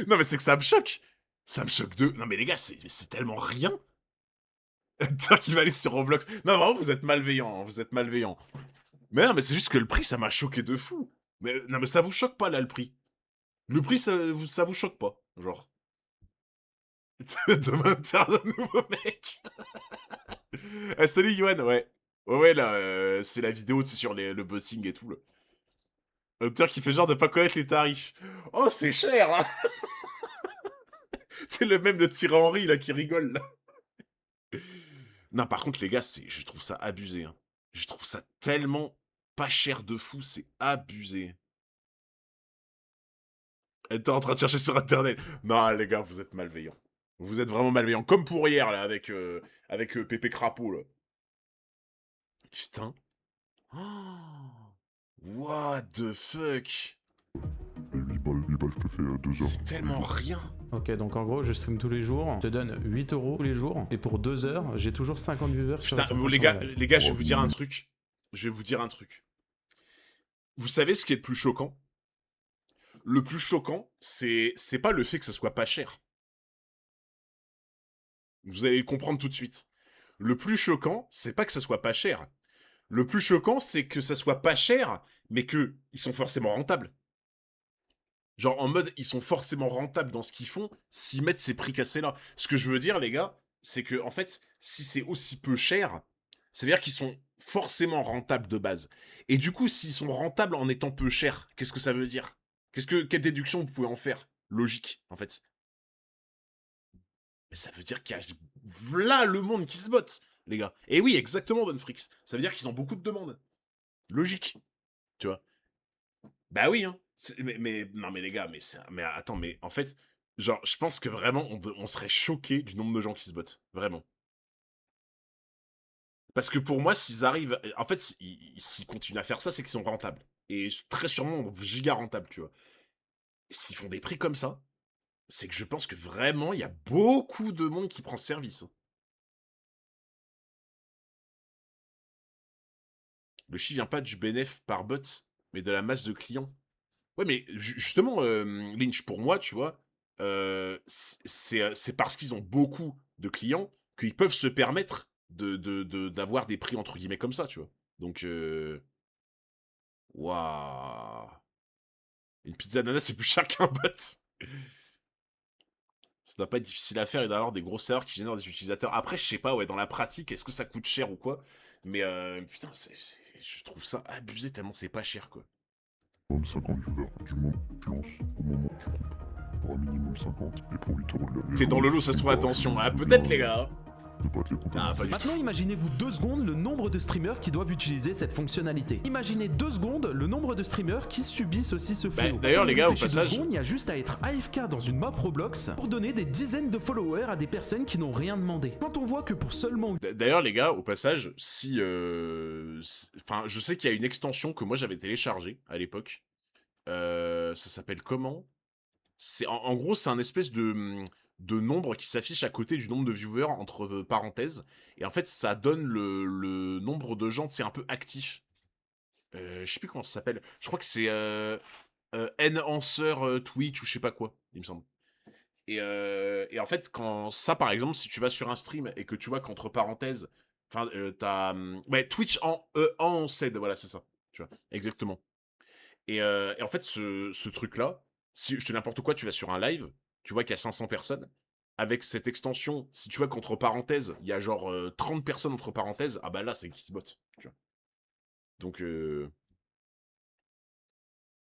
Non mais c'est que ça me choque. Ça me choque de... Non mais les gars, c'est tellement rien. Toi qui va aller sur Roblox. Non vraiment, vous êtes malveillants, hein, vous êtes malveillants. Mais non mais c'est juste que le prix, ça m'a choqué de fou. Mais non mais ça vous choque pas là, le prix. Le prix, ça vous choque pas, genre. Demain, t'as un nouveau mec. Salut Yoann, ouais. Ouais, là, c'est la vidéo, c'est sur le botting et tout, là. Hunter qui fait genre de pas connaître les tarifs. Oh, c'est cher, hein. C'est le même de Thierry Henry, là, qui rigole, là. Non, par contre, les gars, je trouve ça abusé, hein. Je trouve ça tellement pas cher de fou, c'est abusé. T'es en train de chercher sur Internet. Non, les gars, vous êtes malveillants. Vous êtes vraiment malveillants. Comme pour hier, là, avec Pépé Crapaud, là. Putain. Oh, what the fuck? Et 8 balles, je te fais 2 heures. C'est tellement rien. Ok, donc en gros je stream tous les jours, je te donne 8 euros tous les jours, et pour 2 heures j'ai toujours 50 viewers sur Putain, la les gars, je vais vous dire un truc. Je vais vous dire un truc. Vous savez ce qui est le plus choquant? Le plus choquant, c'est pas le fait que ça soit pas cher. Vous allez le comprendre tout de suite. Le plus choquant, c'est pas que ça soit pas cher. Le plus choquant, c'est que ça soit pas cher, mais que ils sont forcément rentables. Genre en mode, ils sont forcément rentables dans ce qu'ils font s'ils mettent ces prix cassés là. Ce que je veux dire, les gars, c'est que en fait, si c'est aussi peu cher, ça veut dire qu'ils sont forcément rentables de base. Et du coup, s'ils sont rentables en étant peu chers, qu'est-ce que ça veut dire? Quelle déduction vous pouvez en faire? Logique, en fait. Mais ça veut dire qu'il y a v'là le monde qui se botte, les gars. Et oui, exactement, Bonfrix. Ça veut dire qu'ils ont beaucoup de demandes. Logique. Tu vois. Bah oui, hein. Non, mais les gars, mais attends, mais en fait, genre, je pense que vraiment, on serait choqué du nombre de gens qui se bottent. Vraiment. Parce que pour moi, s'ils arrivent... En fait, s'ils continuent à faire ça, c'est qu'ils sont rentables. Et très sûrement giga rentables, tu vois. S'ils font des prix comme ça, c'est que je pense que vraiment, il y a beaucoup de monde qui prend ce service. Le chiffre vient pas du bénéf par bot, mais de la masse de clients. Ouais, mais justement, Lynch, pour moi, tu vois, c'est parce qu'ils ont beaucoup de clients qu'ils peuvent se permettre d'avoir des prix entre guillemets comme ça, tu vois. Donc, waouh. Une pizza ananas, c'est plus cher qu'un bot. Ça doit pas être difficile à faire et d'avoir des gros serveurs qui génèrent des utilisateurs. Après, je sais pas, ouais, dans la pratique, est-ce que ça coûte cher ou quoi? Mais putain, je trouve ça abusé tellement c'est pas cher, quoi. Minimum 50 viewers. Du moment où tu lances au moment où tu coupes. Tu auras minimum 50. Et pour 8 € de la T'es dans le lot, ça se trouve, attention. Ah, peut-être, les gars. Ne pas te les compter. Ah, pas du tout. Maintenant, imaginez-vous 2 secondes le nombre de streamers qui doivent utiliser cette fonctionnalité. Imaginez 2 secondes le nombre de streamers qui subissent aussi ce fléau. D'ailleurs, les gars, au Chez 2 passage... secondes, il y a juste à être AFK dans une map Roblox pour donner des dizaines de followers à des personnes qui n'ont rien demandé. Quand on voit que pour seulement... D'ailleurs, les gars, au passage, si... Enfin, je sais qu'il y a une extension que moi j'avais téléchargée à l'époque. Ça s'appelle comment? En gros, c'est un espèce de nombre qui s'affiche à côté du nombre de viewers entre parenthèses. Et en fait, ça donne le nombre de gens, c'est un peu actifs. Je sais plus comment ça s'appelle. Je crois que c'est Enhancer Twitch ou je sais pas quoi, il me semble. Et en fait, quand ça, par exemple, si tu vas sur un stream et que tu vois qu'entre parenthèses, enfin, t'as... ouais, Twitch en CED, voilà, c'est ça. Tu vois, exactement. Et en fait, ce truc-là, si je te dis n'importe quoi, tu vas sur un live, tu vois qu'il y a 500 personnes. Avec cette extension, si tu vois qu'entre parenthèses, il y a genre 30 personnes entre parenthèses, ah bah là, c'est Xbot. Tu vois. Donc,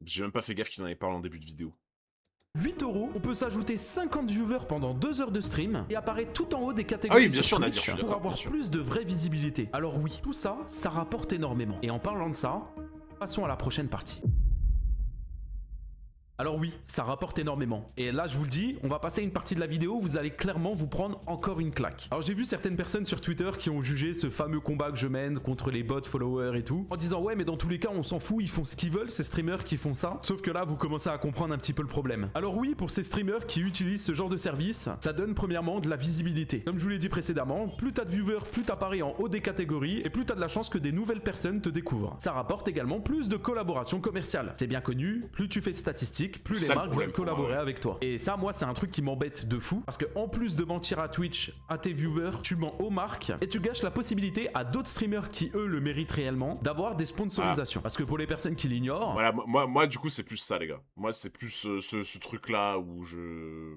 j'ai même pas fait gaffe qu'il en avait parlé en début de vidéo. 8 €, on peut s'ajouter 50 viewers pendant 2 heures de stream et apparaît tout en haut des catégories. Ah oui, bien sur sûr, Twitch Nadir, je suis pour d'accord, avoir bien sûr. plus de vraie visibilité. Alors oui, tout ça, ça rapporte énormément. Et en parlant de ça, passons à la prochaine partie. Alors oui, ça rapporte énormément. Et là, je vous le dis, on va passer à une partie de la vidéo où vous allez clairement vous prendre encore une claque. Alors j'ai vu certaines personnes sur Twitter qui ont jugé ce fameux combat que je mène contre les bots followers et tout, en disant ouais mais dans tous les cas on s'en fout, ils font ce qu'ils veulent ces streamers qui font ça. Sauf que là vous commencez à comprendre un petit peu le problème. Alors oui, pour ces streamers qui utilisent ce genre de service, ça donne premièrement de la visibilité. Comme je vous l'ai dit précédemment, plus t'as de viewers, plus t'apparais en haut des catégories et plus t'as de la chance que des nouvelles personnes te découvrent. Ça rapporte également plus de collaborations commerciales. C'est bien connu, plus tu fais de statistiques, plus les Ça, le marques problème, veulent collaborer ouais. avec toi. Et ça, moi, c'est un truc qui m'embête de fou. Parce que en plus de mentir à Twitch, à tes viewers, tu mens aux marques et tu gâches la possibilité à d'autres streamers qui, eux, le méritent réellement, d'avoir des sponsorisations. Parce que pour les personnes qui l'ignorent... Voilà, moi, du coup, c'est plus ça, les gars. Moi, c'est plus ce truc-là où je...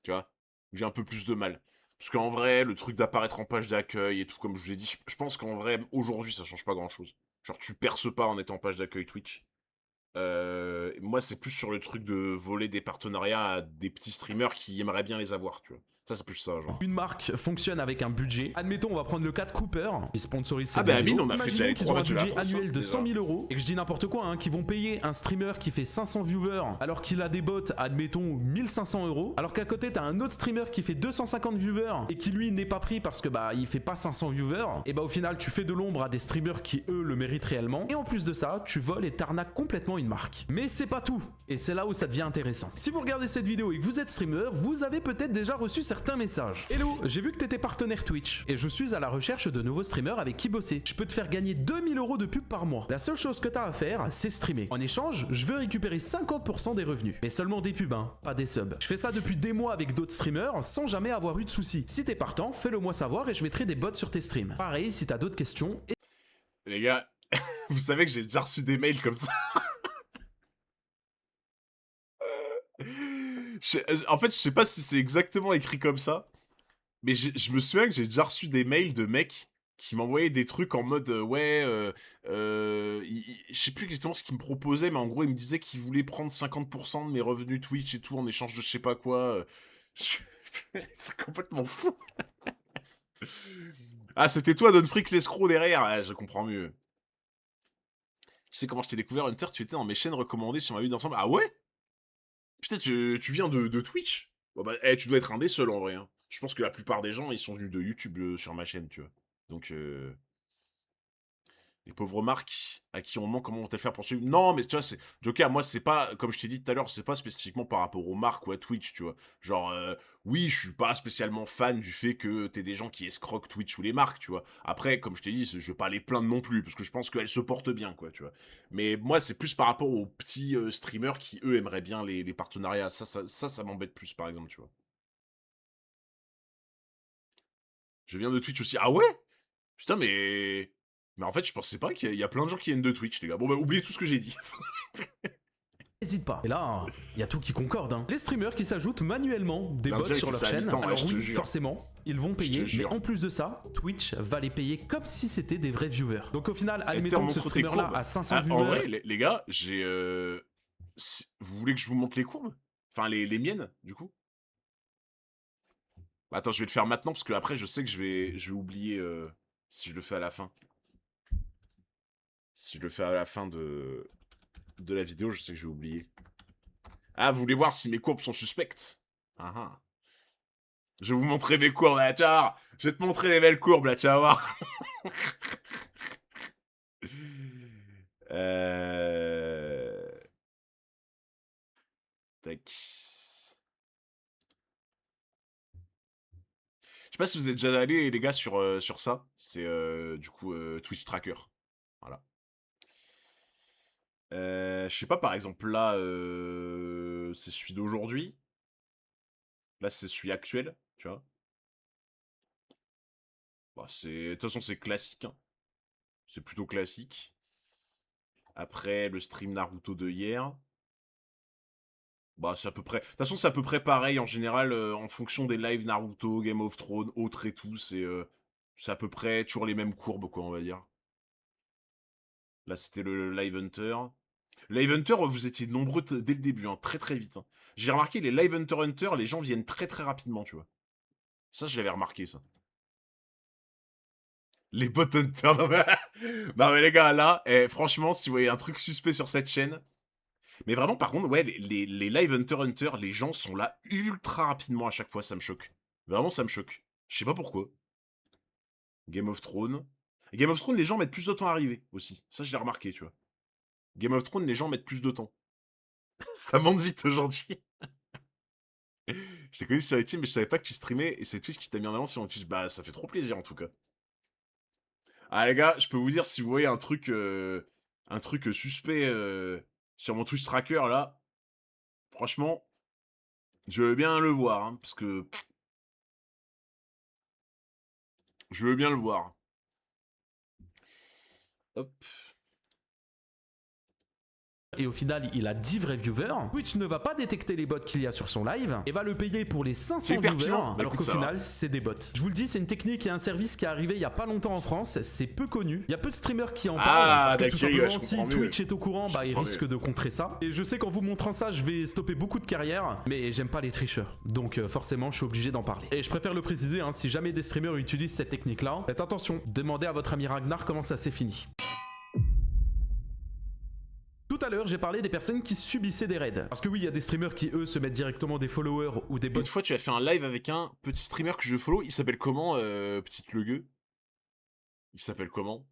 Tu vois, j'ai un peu plus de mal. Parce qu'en vrai, le truc d'apparaître en page d'accueil et tout, comme je vous ai dit, je pense qu'en vrai, aujourd'hui, ça change pas grand-chose. Genre, tu perces pas en étant en page d'accueil Twitch. Moi, c'est plus sur le truc de voler des partenariats à des petits streamers qui aimeraient bien les avoir, tu vois. Ça, c'est plus ça, genre. Une marque fonctionne avec un budget. Admettons, on va prendre le cas de Cooper, qui sponsorise cette Ah bah, vidéo. Amine, on a fait déjà les Imaginons qu'ils ont 3 un matchs de la budget France, annuel de déjà. 100 000 € et que je dis n'importe quoi, hein, qui vont payer un streamer qui fait 500 viewers alors qu'il a des bots, admettons, 1500 €. Alors qu'à côté, t'as un autre streamer qui fait 250 viewers et qui lui n'est pas pris parce que bah il fait pas 500 viewers. Et bah au final, tu fais de l'ombre à des streamers qui eux le méritent réellement. Et en plus de ça, tu voles et t'arnaques complètement une marque. Mais c'est pas tout. Et c'est là où ça devient intéressant. Si vous regardez cette vidéo et que vous êtes streamer, vous avez peut-être déjà reçu certains messages. Hello, j'ai vu que t'étais partenaire Twitch et je suis à la recherche de nouveaux streamers avec qui bosser. Je peux te faire gagner 2000 € de pub par mois. La seule chose que t'as à faire, c'est streamer. En échange, je veux récupérer 50% des revenus. Mais seulement des pubs, hein, pas des subs. Je fais ça depuis des mois avec d'autres streamers sans jamais avoir eu de soucis. Si t'es partant, fais-le moi savoir et je mettrai des bots sur tes streams. Pareil, si t'as d'autres questions... Les gars, vous savez que j'ai déjà reçu des mails comme ça. En fait, je sais pas si c'est exactement écrit comme ça, mais je me souviens que j'ai déjà reçu des mails de mecs qui m'envoyaient des trucs en mode je sais plus exactement ce qu'ils me proposaient, mais en gros ils me disaient qu'ils voulaient prendre 50% de mes revenus Twitch et tout en échange de je sais pas quoi. C'est complètement fou. Ah, c'était toi Don Freak l'escroc derrière. Ah, je comprends mieux. Tu sais comment je t'ai découvert, Hunter? Tu étais dans mes chaînes recommandées sur ma vie d'ensemble. Ah ouais? Putain, tu viens de Twitch? Bon bah, tu dois être un des seuls en vrai. Hein. Je pense que la plupart des gens, ils sont venus de YouTube sur ma chaîne, tu vois. Donc, Les pauvres marques à qui on ment, comment vont-elles faire pour suivre? Non, mais tu vois, c'est... Joker, moi, c'est pas, comme je t'ai dit tout à l'heure, c'est pas spécifiquement par rapport aux marques ou à Twitch, tu vois. Genre, oui, je suis pas spécialement fan du fait que t'aies des gens qui escroquent Twitch ou les marques, tu vois. Après, comme je t'ai dit, je vais pas les plaindre non plus, parce que je pense qu'elles se portent bien, quoi, tu vois. Mais moi, c'est plus par rapport aux petits streamers qui, eux, aimeraient bien les partenariats. Ça m'embête plus, par exemple, tu vois. Je viens de Twitch aussi. Ah ouais? Putain, mais... Mais en fait, je pensais pas qu'il y a plein de gens qui viennent de Twitch, les gars. Bon, bah, oubliez tout ce que j'ai dit. N'hésite pas. Et là, il y a tout qui concorde. Hein. Les streamers qui s'ajoutent manuellement des bots L'Indien, il sur fait leur ça à chaîne. mi-temps, ouais, Alors je te oui, jure. forcément, ils vont Je te payer. Mais jure. en plus de ça, Twitch va les payer comme si c'était des vrais viewers. Donc au final, admettons que ce montre tes streamer-là courbes. a 500 Ah, viewers. en vrai, les gars, j'ai... Vous voulez que je vous montre les courbes? Enfin, les miennes, du coup? Bah, attends, je vais le faire maintenant, parce que après, je sais que je vais oublier si je le fais à la fin. Si je le fais à la fin de la vidéo, je sais que je vais oublier. Ah, vous voulez voir si mes courbes sont suspectes? Ah ah. Je vais vous montrer mes courbes, là, tu vas voir. Je vais te montrer les belles courbes, là, tu vas voir. Tac. Je sais pas si vous êtes déjà allés, les gars, sur ça. C'est, du coup, Twitch Tracker. Voilà. Je sais pas, par exemple, là, c'est celui d'aujourd'hui. Là, c'est celui actuel, tu vois. Bah, de toute façon, c'est classique. Hein. C'est plutôt classique. Après, le stream Naruto de hier. Bah, c'est à peu près... De toute façon, c'est à peu près pareil, en général, en fonction des lives Naruto, Game of Thrones, autres et tout, c'est à peu près toujours les mêmes courbes, quoi, on va dire. Là, c'était le Live Hunter. Live Hunter, vous étiez nombreux dès le début, hein, très très vite. Hein. J'ai remarqué, les Live Hunter, les gens viennent très très rapidement, tu vois. Ça, je l'avais remarqué, ça. Les bot Hunter, non mais... non mais les gars, là, franchement, si vous voyez un truc suspect sur cette chaîne... Mais vraiment, par contre, ouais, les Live Hunter, les gens sont là ultra rapidement à chaque fois, ça me choque. Vraiment, ça me choque. Je sais pas pourquoi. Game of Thrones. Game of Thrones, les gens mettent plus de temps à arriver, aussi. Ça, je l'ai remarqué, tu vois. Game of Thrones, les gens mettent plus de temps. Ça monte vite aujourd'hui. Je t'ai connu sur Team, mais je savais pas que tu streamais, et c'est Twitch qui t'a mis en avant sur Twitch. Bah, ça fait trop plaisir, en tout cas. Ah, les gars, je peux vous dire, si vous voyez un truc suspect sur mon Twitch Tracker, là, franchement, je veux bien le voir, hein, parce que... je veux bien le voir. Hop. Et au final, il a 10 vrais viewers. Twitch ne va pas détecter les bots qu'il y a sur son live et va le payer pour les 500 C'est viewers, pertinent. Bah, alors écoute, qu'au ça final, c'est des bots. Je vous le dis, c'est une technique et un service qui est arrivé il y a pas longtemps en France. C'est peu connu. Il y a peu de streamers qui en parlent. Parce que tout d'accord, simplement, je si comprends Twitch mieux. est au courant, Je bah, il comprends risque mieux. de contrer ça. Et je sais qu'en vous montrant ça, je vais stopper beaucoup de carrières. Mais j'aime pas les tricheurs. Donc forcément, je suis obligé d'en parler. Et je préfère le préciser, hein, si jamais des streamers utilisent cette technique-là, faites attention. Demandez à votre ami Ragnar comment ça s'est fini. Tout à l'heure, j'ai parlé des personnes qui subissaient des raids. Parce que oui, il y a des streamers qui, eux, se mettent directement des followers ou des bots. Une fois, tu as fait un live avec un petit streamer que je follow. Il s'appelle comment, petite legueux? Il s'appelle comment?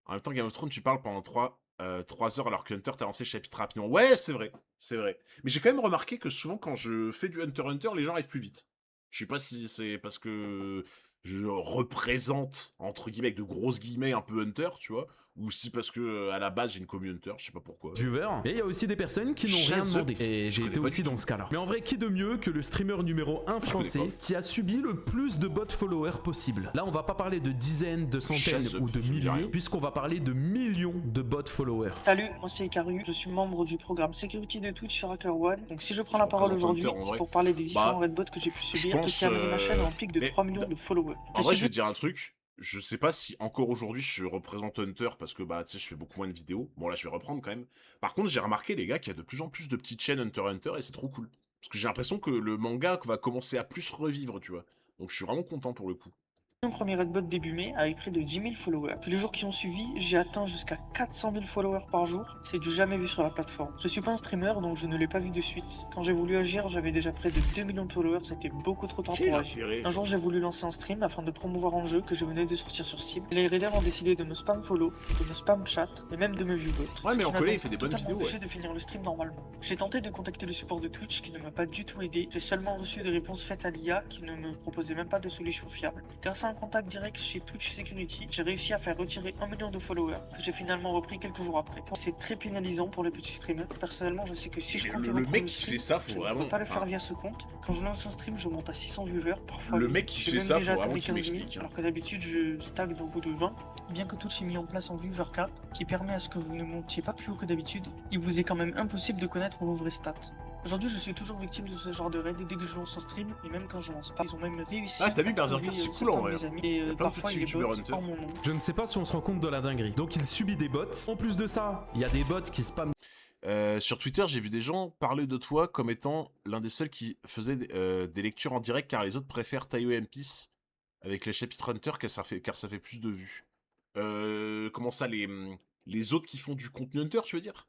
En même temps, Game of Thrones, tu parles pendant 3 heures alors que Hunter t'a lancé le chapitre rapidement. Ouais, c'est vrai, c'est vrai. Mais j'ai quand même remarqué que souvent, quand je fais du Hunter x Hunter, les gens arrivent plus vite. Je sais pas si c'est parce que je représente, entre guillemets, avec de grosses guillemets, un peu Hunter, tu vois, ou si parce que à la base j'ai une commu Hunter, je sais pas pourquoi. Viewers, mais il y a aussi des personnes qui n'ont rien Chasseux. demandé. Et Je j'ai connais été pas aussi du dans tout. ce cas-là. Mais en vrai, qui de mieux que le streamer numéro 1 français pas. qui a subi le plus de bot followers possible? Là, on va pas parler de dizaines, de centaines Chasseux, ou de ça me dit rien. milliers, puisqu'on va parler de millions de bot followers. Salut, moi c'est Ikaru, je suis membre du programme Security de Twitch sur HackerOne. Donc si je prends la parole représente aujourd'hui, Hunter, en c'est vrai. pour parler des différents Bah, Redbots que j'ai pu subir, pense, qui a amené ma chaîne en pic de mais 3 millions de followers. En vrai, je vais te dire un truc. Je sais pas si encore aujourd'hui je représente Hunter parce que bah tu sais je fais beaucoup moins de vidéos. Bon là je vais reprendre quand même. Par contre j'ai remarqué les gars qu'il y a de plus en plus de petites chaînes Hunter x Hunter et c'est trop cool. Parce que j'ai l'impression que le manga va commencer à plus revivre tu vois. Donc je suis vraiment content pour le coup. Mon premier Redbot début mai avec près de 10 000 followers. Tous les jours qui ont suivi, j'ai atteint jusqu'à 400 000 followers par jour. C'est du jamais vu sur la plateforme. Je suis pas un streamer donc je ne l'ai pas vu de suite. Quand j'ai voulu agir, j'avais déjà près de 2 millions de followers, c'était beaucoup trop tard Quel pour agir. intérêt? Un jour j'ai voulu lancer un stream afin de promouvoir un jeu que je venais de sortir sur Steam. Les raiders ont décidé de me spam follow, de me spam chat et même de me viewbot. Ouais, mais Ce en qui m'a collé, donc il fait des bonnes totalement vidéos, empêché de finir le stream normalement. J'ai tenté de contacter le support de Twitch qui ne m'a pas du tout aidé. J'ai seulement reçu des réponses faites à l'IA qui ne me proposait même pas de solution fiable. Grâce à un contact direct chez Twitch Security, j'ai réussi à faire retirer 1 million de followers que j'ai finalement repris quelques jours après. C'est très pénalisant pour les petits streamers. Personnellement, je sais que si je comptais Le reprendre mec qui stream, fait ça, faut je ne vraiment. peux pas le faire enfin, via ce compte. Quand je lance un stream, je monte à 600 viewers, parfois. Le mec qui j'ai fait même ça, déjà faut vraiment atteint les qu'il 15 000, m'explique, hein. alors que d'habitude je stagne au bout de 20. Bien que Twitch ait mis en place un viewer cap qui permet à ce que vous ne montiez pas plus haut que d'habitude, il vous est quand même impossible de connaître vos vraies stats. Aujourd'hui, je suis toujours victime de ce genre de raid dès que je lance un stream, et même quand je lance pas, ils ont même réussi. Ah, t'as vu à Berserker, trouver, c'est cool, en certains vrai. de mes amis, Il y et a plein de parfois petits il est youtubeurs bot Hunter. en mon nom. Je ne sais pas si on se rend compte de la dinguerie. Donc il subit des bots. En plus de ça, il y a des bots qui spamment Sur Twitter, j'ai vu des gens parler de toi comme étant l'un des seuls qui faisait des lectures en direct car les autres préfèrent Tayo et MPs avec les chapitres Hunter car ça fait plus de vues. Comment ça, les autres qui font du contenu Hunter, tu veux dire?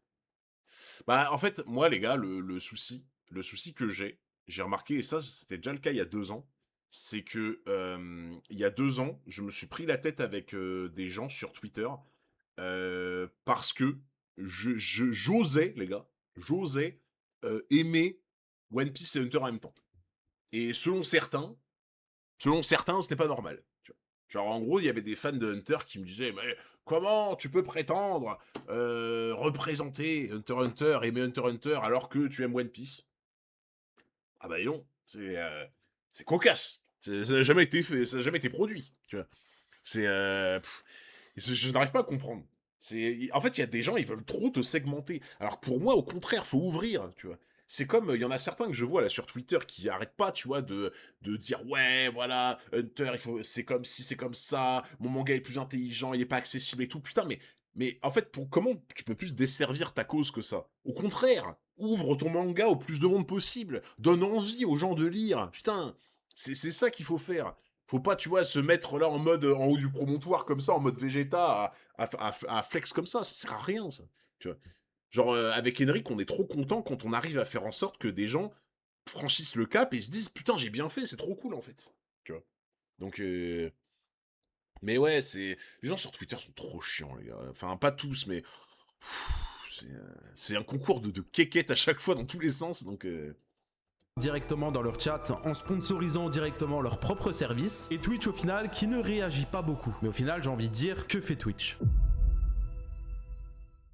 Bah, en fait, moi, les gars, le souci que j'ai remarqué, et ça, c'était déjà le cas il y a 2 ans, c'est que il y a 2 ans, je me suis pris la tête avec des gens sur Twitter parce que j'osais, les gars, j'osais aimer One Piece et Hunter en même temps. Et selon certains, ce n'est pas normal. Tu vois. Genre, en gros, il y avait des fans de Hunter qui me disaient « Mais comment tu peux prétendre représenter Hunter x Hunter, aimer Hunter x Hunter, alors que tu aimes One Piece ?» Ah bah non, c'est cocasse. Ça n'a jamais été fait, ça n'a jamais été produit. Tu vois. Je n'arrive pas à comprendre. En fait, il y a des gens, ils veulent trop te segmenter. Alors pour moi, au contraire, faut ouvrir, tu vois. C'est comme, il y en a certains que je vois là sur Twitter qui arrêtent pas, tu vois, de dire ouais, voilà, Hunter, c'est comme si, c'est comme ça, mon manga est plus intelligent, il est pas accessible et tout. Putain, mais en fait, comment tu peux plus desservir ta cause que ça? Au contraire, ouvre ton manga au plus de monde possible, donne envie aux gens de lire. Putain, c'est ça qu'il faut faire. Faut pas, tu vois, se mettre là en mode, en haut du promontoire comme ça, en mode Vegeta, à flex comme ça sert à rien, ça. Tu vois. Genre, avec Henrik, on est trop content quand on arrive à faire en sorte que des gens franchissent le cap et se disent, putain, j'ai bien fait, c'est trop cool, en fait. Tu vois. Donc, mais ouais, les gens sur Twitter sont trop chiants, les gars. Enfin, pas tous, mais c'est un concours de kékettes à chaque fois dans tous les sens, donc... directement dans leur chat en sponsorisant directement leur propre service. Et Twitch au final qui ne réagit pas beaucoup. Mais au final, j'ai envie de dire, que fait Twitch ?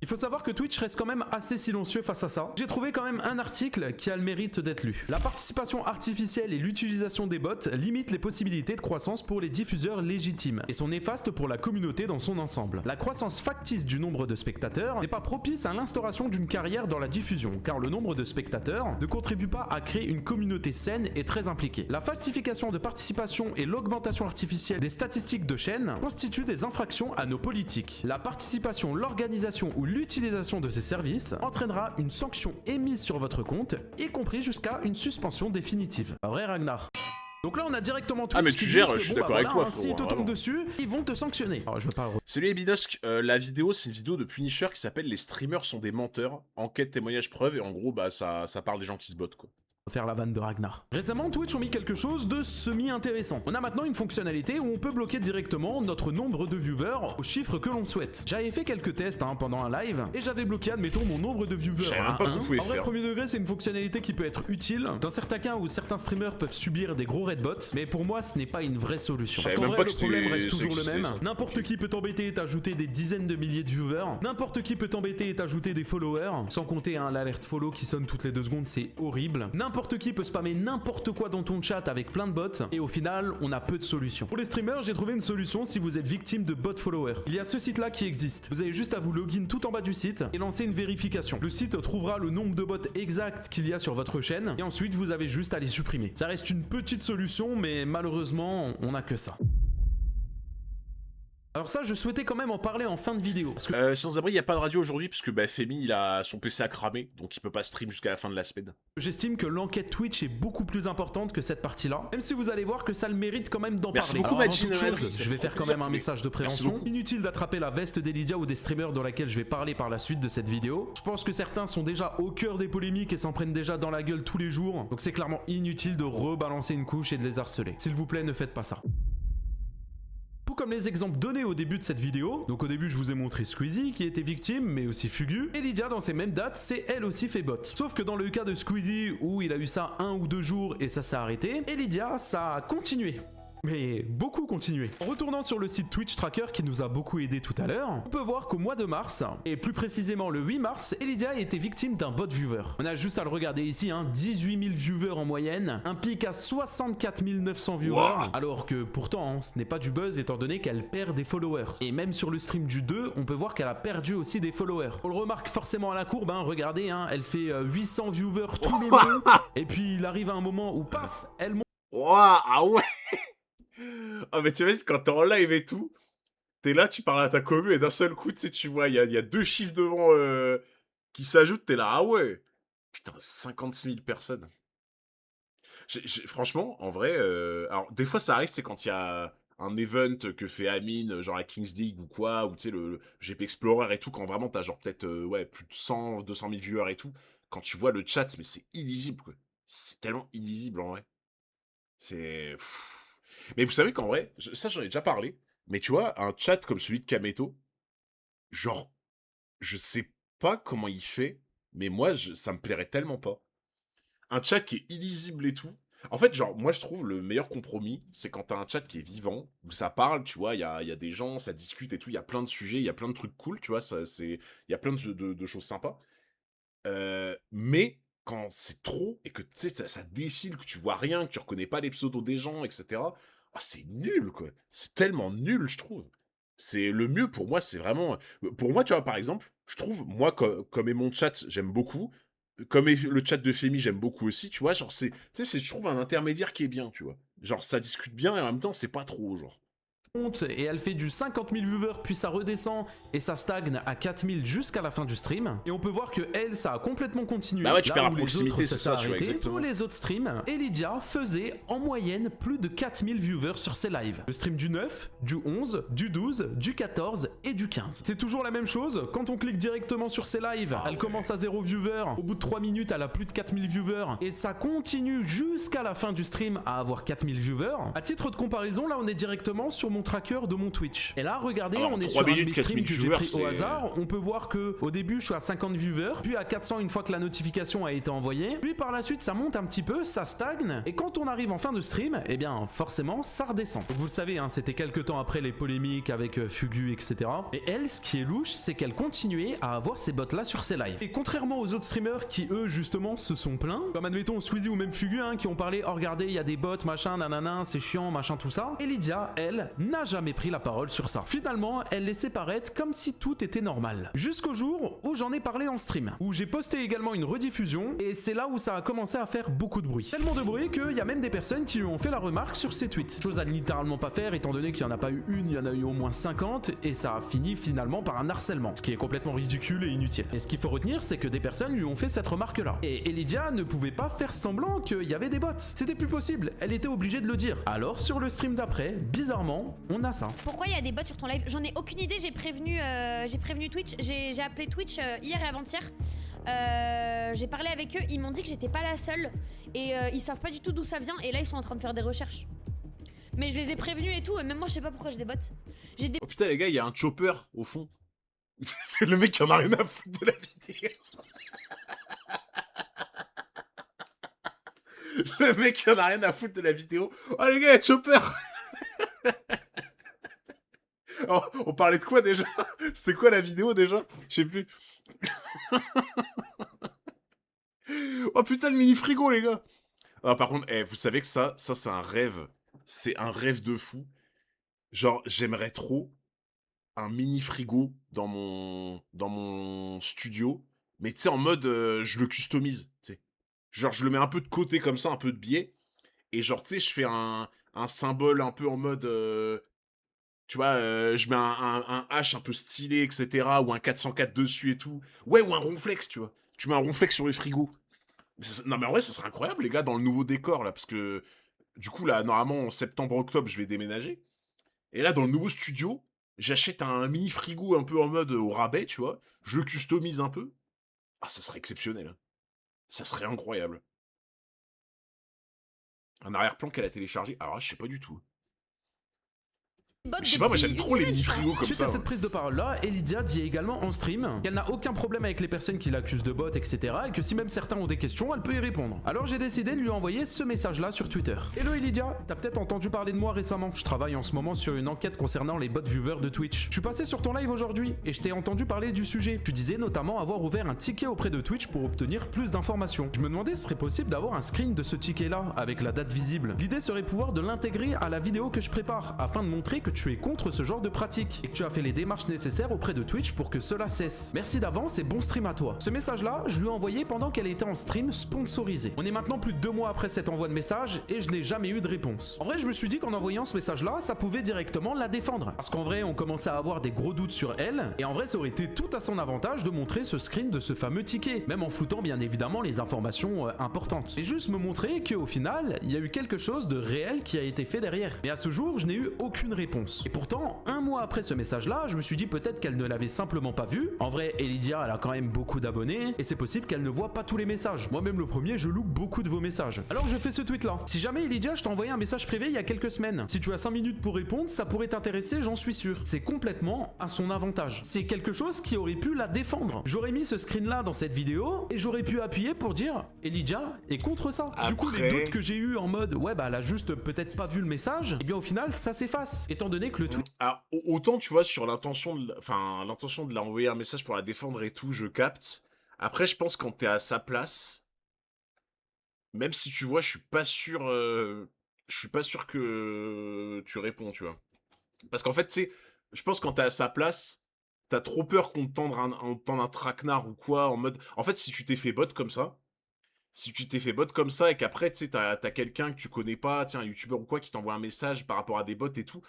Il faut savoir que Twitch reste quand même assez silencieux face à ça. J'ai trouvé quand même un article qui a le mérite d'être lu. La participation artificielle et l'utilisation des bots limitent les possibilités de croissance pour les diffuseurs légitimes et sont néfastes pour la communauté dans son ensemble. La croissance factice du nombre de spectateurs n'est pas propice à l'instauration d'une carrière dans la diffusion, car le nombre de spectateurs ne contribue pas à créer une communauté saine et très impliquée. La falsification de participation et l'augmentation artificielle des statistiques de chaîne constituent des infractions à nos politiques. La participation, l'organisation ou l'utilisation de ces services entraînera une sanction émise sur votre compte, y compris jusqu'à une suspension définitive. Pas vrai, Ragnar? Donc là, on a directement Twitch. Ah, mais tu qui gères, disent que je suis bon, d'accord avec toi, frérot, si ils te vraiment. tombent dessus, ils vont te sanctionner. Alors, je veux pas... Salut Ebinosque, la vidéo, c'est une vidéo de Punisher qui s'appelle « Les streamers sont des menteurs, enquête, témoignage, preuve », et en gros, bah, ça parle des gens qui se bottent, quoi. Faire la vanne de Ragnar. Récemment, Twitch ont mis quelque chose de semi-intéressant. On a maintenant une fonctionnalité où on peut bloquer directement notre nombre de viewers au chiffre que l'on souhaite. J'avais fait quelques tests pendant un live et j'avais bloqué, admettons, mon nombre de viewers savais même à pas 1. qu'on pouvait En vrai, faire. premier degré, c'est une fonctionnalité qui peut être utile dans certains cas où certains streamers peuvent subir des gros red bots, mais pour moi, ce n'est pas une vraie solution. Je Parce savais qu'en même vrai, pas le que problème c'était- reste ça toujours le existait, même. ça. N'importe qui peut t'embêter et t'ajouter des dizaines de milliers de viewers. N'importe qui peut t'embêter et t'ajouter des followers. Sans compter l'alerte follow qui sonne toutes les 2 secondes, c'est horrible. N'importe qui peut spammer n'importe quoi dans ton chat avec plein de bots. Et au final, on a peu de solutions. Pour les streamers, j'ai trouvé une solution si vous êtes victime de bot followers. Il y a ce site-là qui existe. Vous avez juste à vous login tout en bas du site et lancer une vérification. Le site trouvera le nombre de bots exact qu'il y a sur votre chaîne. Et ensuite, vous avez juste à les supprimer. Ça reste une petite solution, mais malheureusement, on n'a que ça. Alors ça, je souhaitais quand même en parler en fin de vidéo. Parce que Sans abri, il n'y a pas de radio aujourd'hui, parce que bah, Femi, il a son PC a cramé, donc il peut pas stream jusqu'à la fin de la semaine. j'estime que l'enquête Twitch est beaucoup plus importante que cette partie-là. Même si vous allez voir que ça le mérite quand même d'en Merci parler. beaucoup, Alors, avant Majin toute Henry, chose, ça je vais fait faire trop quand même un plaisir. message de Merci prévention. beaucoup. Inutile d'attraper la veste d'Elydia ou des streamers dans laquelle je vais parler par la suite de cette vidéo. Je pense que certains sont déjà au cœur des polémiques et s'en prennent déjà dans la gueule tous les jours. Donc c'est clairement inutile de rebalancer une couche et de les harceler. S'il vous plaît, ne faites pas ça. Tout comme les exemples donnés au début de cette vidéo. Donc au début je vous ai montré Squeezie qui était victime mais aussi Fugu. Et Lydia dans ces mêmes dates c'est elle aussi fait bot. Sauf que dans le cas de Squeezie où il a eu ça 1 ou 2 jours et ça s'est arrêté. Et Lydia ça a continué. Mais beaucoup continué. En retournant sur le site Twitch Tracker qui nous a beaucoup aidé tout à l'heure, on peut voir qu'au mois de mars, et plus précisément le 8 mars, Elydia a été victime d'un bot viewer. On a juste à le regarder ici, 18 000 viewers en moyenne, un pic à 64 900 viewers, Wow. alors que pourtant ce n'est pas du buzz étant donné qu'elle perd des followers. Et même sur le stream du 2, on peut voir qu'elle a perdu aussi des followers. On le remarque forcément à la courbe, regardez, elle fait 800 viewers tout le long, et puis il arrive à un moment où paf, elle monte. Ouah, ah ouais. Ah mais t'imagines quand t'es en live et tout, t'es là, tu parles à ta commu et d'un seul coup, tu sais, tu vois, il y a 2 chiffres devant qui s'ajoutent, t'es là, ah ouais. Putain, 56 000 personnes. Franchement, en vrai, alors des fois ça arrive, c'est quand il y a un event que fait Amine, genre la Kings League ou quoi, ou tu sais, le GP Explorer et tout, quand vraiment t'as genre peut-être ouais, plus de 100, 200 000 viewers et tout, quand tu vois le chat, mais c'est illisible, quoi. C'est tellement illisible en vrai. C'est... Pff. Mais vous savez qu'en vrai, ça j'en ai déjà parlé, mais tu vois, un chat comme celui de Kameto, genre, je sais pas comment il fait, mais moi, ça me plairait tellement pas. Un chat qui est illisible et tout. En fait, genre, moi je trouve le meilleur compromis, c'est quand t'as un chat qui est vivant, où ça parle, tu vois, il y a des gens, ça discute et tout, il y a plein de sujets, il y a plein de trucs cool, tu vois, il y a plein de choses sympas. Mais quand c'est trop et que tu sais, ça défile, que tu vois rien, que tu reconnais pas les pseudos des gens, etc. Ah, c'est nul, quoi. C'est tellement nul, je trouve. C'est le mieux pour moi, c'est vraiment. Pour moi, tu vois, par exemple, je trouve, moi, comme est mon chat, j'aime beaucoup. Comme est le chat de Femi, j'aime beaucoup aussi, tu vois. Genre, tu sais, je trouve un intermédiaire qui est bien, tu vois. Genre, ça discute bien et en même temps, c'est pas trop, genre. Et elle fait du 50 000 viewers puis ça redescend et ça stagne à 4 000 jusqu'à la fin du stream. Et on peut voir que elle, ça a complètement continué. Bah ouais, tu Là perds la où les proximité, autres, c'est s'est ça, tu vois, arrêté. exactement. Tous les autres streams, Elydia faisait en moyenne plus de 4 000 viewers sur ses lives. Le stream du 9, du 11, du 12, du 14 et du 15. C'est toujours la même chose, quand on clique directement sur ses lives, elle commence à 0 viewer, au bout de 3 minutes elle a plus de 4 000 viewers et ça continue jusqu'à la fin du stream à avoir 4 000 viewers. À titre de comparaison, là on est directement sur mon tracker de mon Twitch. Et là, regardez, Alors, on est 3 sur un de minutes, mes 4 000 streams que j'ai viewers, pris au c'est- hasard. On peut voir que au début, je suis à 50 viewers, puis à 400 une fois que la notification a été envoyée. Puis par la suite, ça monte un petit peu, ça stagne. Et quand on arrive en fin de stream, eh bien, forcément, ça redescend. Donc vous le savez, c'était quelques temps après les polémiques avec Fugu, etc. Et elle, ce qui est louche, c'est qu'elle continuait à avoir ces bots-là sur ses lives. Et contrairement aux autres streamers qui, eux, justement, se sont plaints, comme admettons Squeezie ou même Fugu, qui ont parlé, oh regardez, il y a des bots, machin, nanana, c'est chiant, machin, tout ça. Et Lydia, elle, n'a jamais pris la parole sur ça. Finalement, elle laissait paraître comme si tout était normal. Jusqu'au jour où j'en ai parlé en stream, où j'ai posté également une rediffusion, et c'est là où ça a commencé à faire beaucoup de bruit. Tellement de bruit qu'il y a même des personnes qui lui ont fait la remarque sur ses tweets. Chose à littéralement pas faire, étant donné qu'il n'y en a pas eu une, il y en a eu au moins 50, et ça a fini finalement par un harcèlement, ce qui est complètement ridicule et inutile. Et ce qu'il faut retenir, c'est que des personnes lui ont fait cette remarque-là. Et Elydia ne pouvait pas faire semblant qu'il y avait des bots. C'était plus possible, elle était obligée de le dire. Alors sur le stream d'après, bizarrement, on a ça. Pourquoi il y a des bots sur ton live? J'en ai aucune idée, j'ai prévenu Twitch, j'ai appelé Twitch hier et avant-hier. J'ai parlé avec eux, ils m'ont dit que j'étais pas la seule et ils savent pas du tout d'où ça vient et là ils sont en train de faire des recherches. Mais je les ai prévenus et tout et même moi je sais pas pourquoi j'ai des bots. J'ai des... Oh putain, les gars, il y a un chopper au fond. C'est le mec qui en a rien à foutre de la vidéo. Le mec qui en a rien à foutre de la vidéo. Oh les gars, il y a chopper. Oh, on parlait de quoi déjà? C'était quoi la vidéo déjà? Je sais plus. Oh putain, le mini frigo, les gars. Ah, par contre, vous savez que ça c'est un rêve. C'est un rêve de fou. Genre, j'aimerais trop un mini frigo dans mon studio. Mais tu sais, en mode, je le customise. T'sais. Genre, je le mets un peu de côté comme ça, un peu de biais. Et genre, tu sais, je fais un symbole un peu en mode... Tu vois, je mets un H un peu stylé, etc. Ou un 404 dessus et tout. Ouais, ou un ronflex, tu vois. Tu mets un ronflex sur le frigo. Non, mais en vrai, ça serait incroyable, les gars, dans le nouveau décor, là. Parce que, du coup, là, normalement, en septembre-octobre, je vais déménager. Et là, dans le nouveau studio, j'achète un mini frigo un peu en mode au rabais, tu vois. Je le customise un peu. Ah, ça serait exceptionnel, hein. Ça serait incroyable. Un arrière-plan qu'elle a téléchargé. Alors là, je sais pas du tout. Je sais pas, moi j'aime trop les mini frigos comme Suite ça. à cette Ouais. prise de parole là, Elidia dit également en stream qu'elle n'a aucun problème avec les personnes qui l'accusent de bot, etc. Et que si même certains ont des questions, elle peut y répondre. Alors j'ai décidé de lui envoyer ce message là sur Twitter. Hello Elidia, t'as peut-être entendu parler de moi récemment. Je travaille en ce moment sur une enquête concernant les bots viewers de Twitch. Je suis passé sur ton live aujourd'hui et je t'ai entendu parler du sujet. Tu disais notamment avoir ouvert un ticket auprès de Twitch pour obtenir plus d'informations. Je me demandais si ce serait possible d'avoir un screen de ce ticket là avec la date visible. L'idée serait pouvoir de l'intégrer à la vidéo que je prépare afin de montrer que tu es contre ce genre de pratique et que tu as fait les démarches nécessaires auprès de Twitch pour que cela cesse. Merci d'avance et bon stream à toi. Ce message là, je lui ai envoyé pendant qu'elle était en stream sponsorisé. On est maintenant plus de 2 mois après cet envoi de message et je n'ai jamais eu de réponse. En vrai, je me suis dit qu'en envoyant ce message là, ça pouvait directement la défendre. Parce qu'en vrai, on commençait à avoir des gros doutes sur elle et en vrai, ça aurait été tout à son avantage de montrer ce screen de ce fameux ticket, même en floutant bien évidemment les informations importantes. Et juste me montrer qu'au final, il y a eu quelque chose de réel qui a été fait derrière. Mais à ce jour, je n'ai eu aucune réponse. Et pourtant, un mois après ce message-là, je me suis dit peut-être qu'elle ne l'avait simplement pas vu. En vrai, Elidia, elle a quand même beaucoup d'abonnés et c'est possible qu'elle ne voit pas tous les messages. Moi-même le premier, je loupe beaucoup de vos messages. Alors je fais ce tweet-là. Si jamais Elidia, je t'ai envoyé un message privé il y a quelques semaines. Si tu as 5 minutes pour répondre, ça pourrait t'intéresser, j'en suis sûr. C'est complètement à son avantage. C'est quelque chose qui aurait pu la défendre. J'aurais mis ce screen-là dans cette vidéo et j'aurais pu appuyer pour dire Elidia est contre ça. Du coup, les doutes que j'ai eu en mode ouais bah elle a juste peut-être pas vu le message, et bien au final ça s'efface. Étant donné que le tweet Alors, autant tu vois, sur l'intention de l'envoyer un message pour la défendre et tout, je capte. Après, je pense quand t'es à sa place, même si tu vois, je suis pas sûr que tu réponds, tu vois. Parce qu'en fait, tu sais, je pense quand t'es à sa place, t'as trop peur qu'on te tende un traquenard ou quoi, en mode... En fait, si tu t'es fait bot comme ça, et qu'après, tu sais, t'as quelqu'un que tu connais pas, tiens, un youtubeur ou quoi, qui t'envoie un message par rapport à des bots et tout,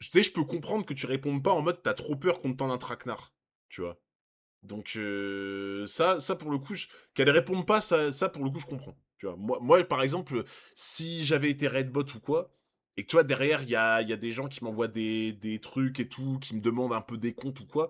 tu sais, je peux comprendre que tu répondes pas en mode t'as trop peur qu'on te tende un traquenard, tu vois. Donc ça pour le coup, qu'elle réponde pas, ça pour le coup je comprends. Tu vois, moi par exemple, si j'avais été Redbot ou quoi, et que tu vois derrière il y a des gens qui m'envoient des trucs et tout, qui me demandent un peu des comptes ou quoi,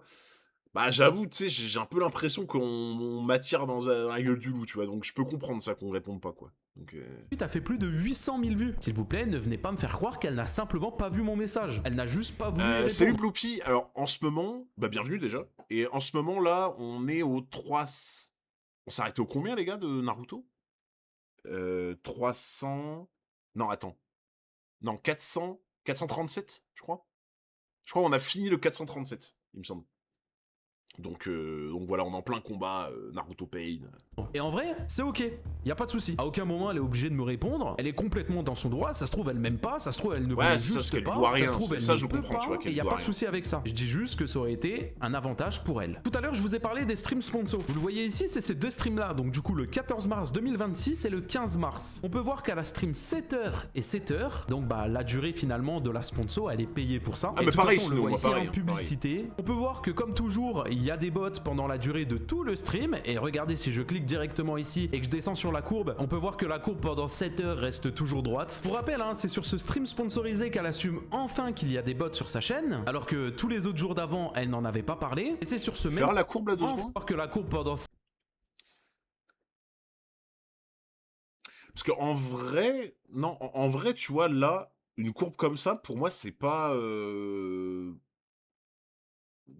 bah j'avoue, tu sais, j'ai un peu l'impression qu'on m'attire dans la gueule du loup, tu vois. Donc je peux comprendre ça qu'on réponde pas quoi. Donc a fait plus de 800 000 vues. S'il vous plaît, ne venez pas me faire croire qu'elle n'a simplement pas vu mon message. Elle n'a juste pas voulu répondre. Salut Bloopy, alors en ce moment, bah bienvenue déjà. Et en ce moment là, on est au 3... On s'est arrêté au combien les gars de Naruto 300... Non attends. Non 400... 437 je crois. Je crois qu'on a fini le 437, il me semble. Donc voilà, on est en plein combat, Naruto Pain. Et en vrai, c'est ok, y a pas de souci. À aucun moment elle est obligée de me répondre. Elle est complètement dans son droit. Ça se trouve elle m'aime pas, ça se trouve elle ne Ouais, veut c'est ça, juste qu'elle pas. doit rien. Ça se trouve elle Ça, ne je le peut comprends, pas. tu vois, Et qu'elle y a doit pas de rien. souci avec ça. Je dis juste que ça aurait été un avantage pour elle. Tout à l'heure je vous ai parlé des streams sponsors. Vous le voyez ici, c'est ces deux streams là. Donc du coup le 14 mars 2026 et le 15 mars. On peut voir qu'elle a stream 7h et 7h. Donc bah la durée finalement de la sponsor, elle est payée pour ça. Ah, Et mais de toute pareil, façon, on le sinon, voit ici pareil, en publicité. On peut voir que comme toujours, il y a des bots pendant la durée de tout le stream. Et regardez, si je clique directement ici et que je descends sur la courbe, on peut voir que la courbe pendant 7 heures reste toujours droite. Pour rappel, hein, c'est sur ce stream sponsorisé qu'elle assume enfin qu'il y a des bots sur sa chaîne, alors que tous les autres jours d'avant, elle n'en avait pas parlé. Et c'est sur ce Faire même la courbe là 2 secondes. que la courbe pendant... Parce que en vrai, non, en vrai, tu vois, là, une courbe comme ça, pour moi, c'est pas...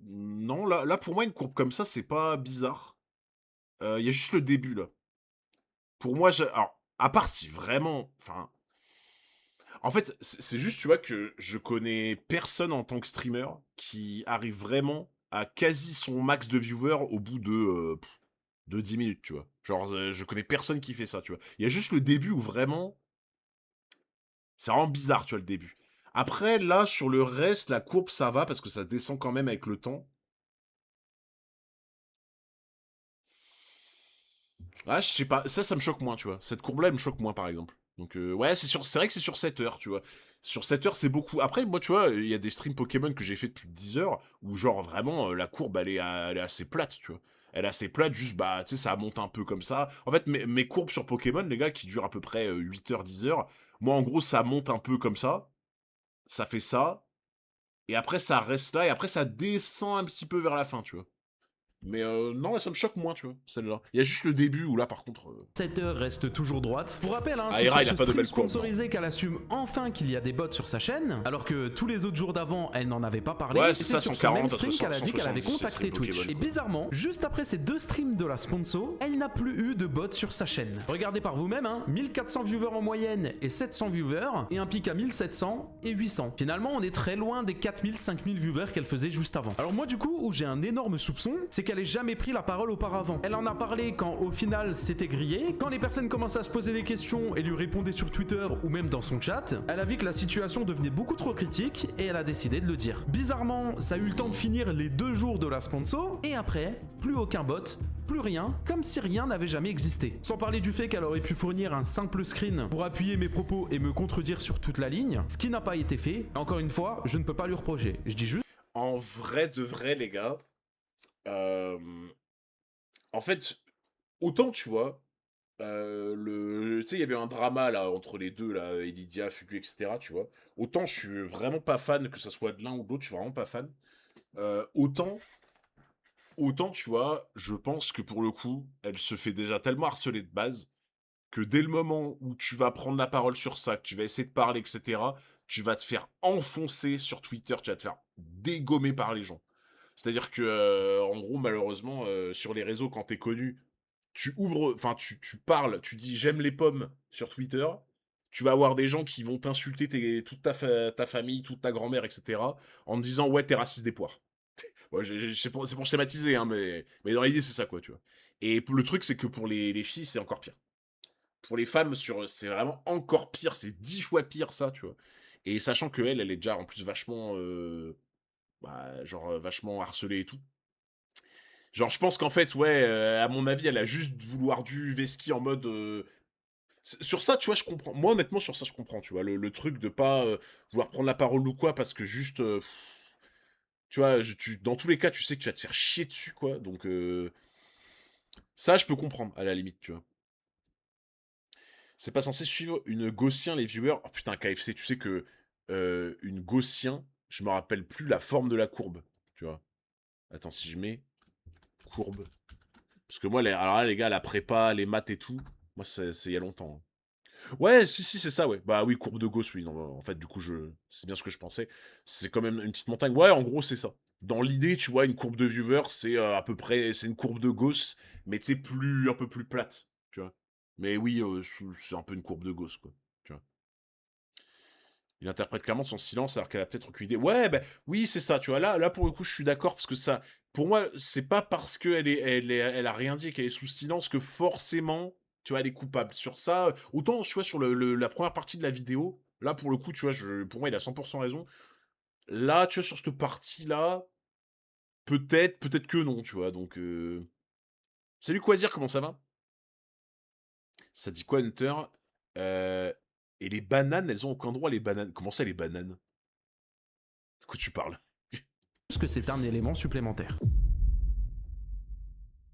Non, là, pour moi, une courbe comme ça, c'est pas bizarre. Il y a juste le début, là. Pour moi, alors, à part si vraiment... Enfin... En fait, c'est juste, tu vois, que je connais personne en tant que streamer qui arrive vraiment à quasi son max de viewers au bout de 10 minutes, tu vois. Genre, je connais personne qui fait ça, tu vois. Il y a juste le début où vraiment... C'est vraiment bizarre, tu vois, le début. Après, là, sur le reste, la courbe, ça va, parce que ça descend quand même avec le temps. Ah, je sais pas, ça me choque moins, tu vois. Cette courbe-là, elle me choque moins, par exemple. Donc ouais, c'est vrai que c'est sur 7 heures, tu vois. Sur 7 heures, c'est beaucoup. Après, moi, tu vois, il y a des streams Pokémon que j'ai fait depuis 10 heures où, genre, vraiment, la courbe, elle est assez plate, tu vois. Elle est assez plate, juste, bah, tu sais, ça monte un peu comme ça. En fait, mes courbes sur Pokémon, les gars, qui durent à peu près 8 heures, 10 heures, moi, en gros, ça monte un peu comme ça fait ça, et après, ça reste là, et après, ça descend un petit peu vers la fin, tu vois. Mais non, ça me choque moins, tu vois, celle-là. Il y a juste le début où là, par contre... Cette heure reste toujours droite. Pour rappel, hein, c'est Aira, il sur a ce pas de stream belle courbe, sponsorisé qu'elle assume enfin qu'il y a des bots sur sa chaîne, alors que tous les autres jours d'avant, elle n'en avait pas parlé. Ouais, et c'est c'est ça, sur ce 140 même à stream qu'elle a dit qu'elle avait 170, contacté c'est Twitch. Pokémon, Et quoi. bizarrement, juste après ces 2 streams de la sponsor, elle n'a plus eu de bots sur sa chaîne. Regardez par vous-même, hein, 1400 viewers en moyenne et 700 viewers, et un pic à 1700 et 800. Finalement, on est très loin des 4000, 5000 viewers qu'elle faisait juste avant. Alors moi, du coup, où j'ai un énorme soupçon, c'est qu'elle ait jamais pris la parole auparavant. Elle en a parlé quand au final c'était grillé, quand les personnes commençaient à se poser des questions et lui répondaient sur Twitter ou même dans son chat, elle a vu que la situation devenait beaucoup trop critique et elle a décidé de le dire. Bizarrement, ça a eu le temps de finir les 2 jours de la sponsor et après, plus aucun bot, plus rien, comme si rien n'avait jamais existé. Sans parler du fait qu'elle aurait pu fournir un simple screen pour appuyer mes propos et me contredire sur toute la ligne, ce qui n'a pas été fait. Encore une fois, je ne peux pas lui reprocher. Je dis juste... En vrai de vrai, les gars, en fait, autant, tu vois, tu sais, il y avait un drama, là, entre les deux, là, Elidia, Fugu, etc., tu vois. Autant, je suis vraiment pas fan, que ça soit de l'un ou de l'autre, je suis vraiment pas fan. Autant, tu vois, je pense que pour le coup, elle se fait déjà tellement harceler de base, que dès le moment où tu vas prendre la parole sur ça, que tu vas essayer de parler, etc., tu vas te faire enfoncer sur Twitter, tu vas te faire dégommer par les gens. C'est-à-dire que, en gros, malheureusement, sur les réseaux, quand t'es connu, tu parles, tu dis j'aime les pommes sur Twitter, tu vas avoir des gens qui vont t'insulter toute ta famille, toute ta grand-mère, etc., en te disant ouais, t'es raciste des poires. Ouais, c'est pour schématiser, hein, mais dans l'idée, c'est ça, quoi, tu vois. Et le truc, c'est que pour les filles, c'est encore pire. Pour les femmes, c'est vraiment encore pire, c'est 10 fois pire, ça, tu vois. Et sachant qu'elle est déjà, en plus, vachement... vachement harcelée et tout. Genre, je pense qu'en fait, ouais, à mon avis, elle a juste vouloir du Veski en mode... Sur ça, tu vois, je comprends. Moi, honnêtement, sur ça, je comprends, tu vois. Le truc de pas vouloir prendre la parole ou quoi, parce que juste... tu vois, dans tous les cas, tu sais que tu vas te faire chier dessus, quoi. Donc, ça, je peux comprendre, à la limite, tu vois. C'est pas censé suivre une Gaussien, les viewers. Oh putain, KFC, tu sais que une Gaussien, je me rappelle plus la forme de la courbe, tu vois. Attends, si je mets courbe. Parce que moi, alors là, les gars, la prépa, les maths et tout, moi, c'est il y a longtemps. Hein. Ouais, si, c'est ça, ouais. Bah oui, courbe de Gauss, oui. Non, en fait, du coup, c'est bien ce que je pensais. C'est quand même une petite montagne. Ouais, en gros, c'est ça. Dans l'idée, tu vois, une courbe de viewer, c'est à peu près, c'est une courbe de Gauss, mais tu sais, un peu plus plate, tu vois. Mais oui, c'est un peu une courbe de Gauss, quoi. Tu vois. Il interprète clairement son silence alors qu'elle a peut-être aucune idée. Ouais, bah oui, c'est ça, tu vois. Là, pour le coup, je suis d'accord parce que ça, pour moi, c'est pas parce qu'elle elle a rien dit et qu'elle est sous silence que forcément, tu vois, elle est coupable. Sur ça, autant, tu vois, sur la première partie de la vidéo, là, pour le coup, tu vois, pour moi, il a 100% raison. Là, tu vois, sur cette partie-là, peut-être que non, tu vois. Donc, salut Quasir, comment ça va? Ça dit quoi, Hunter? Et les bananes, elles ont aucun droit, les bananes. Comment ça, les bananes? De quoi tu parles? Parce que c'est un élément supplémentaire.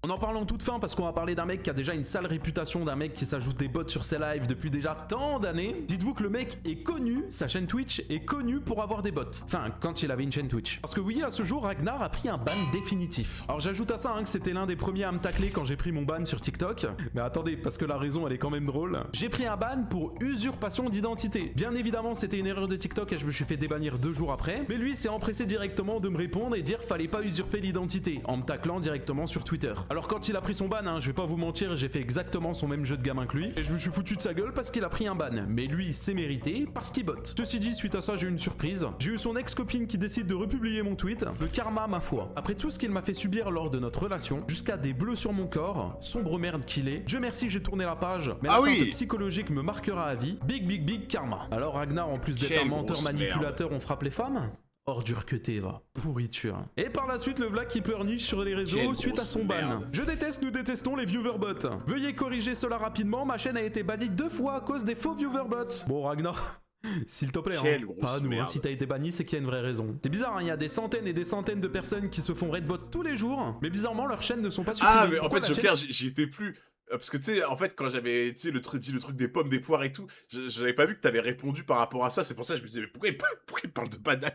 On en parle en toute fin parce qu'on va parler d'un mec qui a déjà une sale réputation, d'un mec qui s'ajoute des bots sur ses lives depuis déjà tant d'années. Dites-vous que le mec est connu, sa chaîne Twitch est connue pour avoir des bots. Enfin, quand il avait une chaîne Twitch. Parce que oui, à ce jour, Ragnar a pris un ban définitif. Alors j'ajoute à ça que c'était l'un des premiers à me tacler quand j'ai pris mon ban sur TikTok. Mais attendez, parce que la raison elle est quand même drôle. J'ai pris un ban pour usurpation d'identité. Bien évidemment, c'était une erreur de TikTok et je me suis fait débannir 2 jours après. Mais lui s'est empressé directement de me répondre et dire fallait pas usurper l'identité en me taclant directement sur Twitter. Alors quand il a pris son ban, je vais pas vous mentir, j'ai fait exactement son même jeu de gamin que lui et je me suis foutu de sa gueule parce qu'il a pris un ban. Mais lui, c'est mérité parce qu'il botte. Ceci dit, suite à ça, j'ai eu une surprise. J'ai eu son ex-copine qui décide de republier mon tweet. Le karma, ma foi. Après tout ce qu'il m'a fait subir lors de notre relation, jusqu'à des bleus sur mon corps, sombre merde qu'il est. Dieu merci, j'ai tourné la page, mais l'atteinte psychologique me marquera à vie. Big karma. Alors Ragnar, en plus d'être un menteur manipulateur, on frappe les femmes? Ordure que t'es, va. Pourriture. Et par la suite, le vlog qui pleurniche sur les réseaux Quelle suite à grosse son ban. merde. Je déteste, nous détestons les viewer bots. Veuillez corriger cela rapidement, ma chaîne a été bannie 2 fois à cause des faux viewer bots. Bon, Ragnar, s'il te plaît, Quelle hein, grosse pas à nous, hein, merde. si t'as été banni, c'est qu'il y a une vraie raison. C'est bizarre, il y a des centaines et des centaines de personnes qui se font raidbot tous les jours, mais bizarrement, leurs chaînes ne sont pas supprimées. Ah, mais en Pourquoi fait, la Joker, j'y étais plus. Parce que tu sais, en fait, quand j'avais dit le truc des pommes, des poires et tout, j'avais pas vu que t'avais répondu par rapport à ça. C'est pour ça que je me disais, mais pourquoi il parle de banane?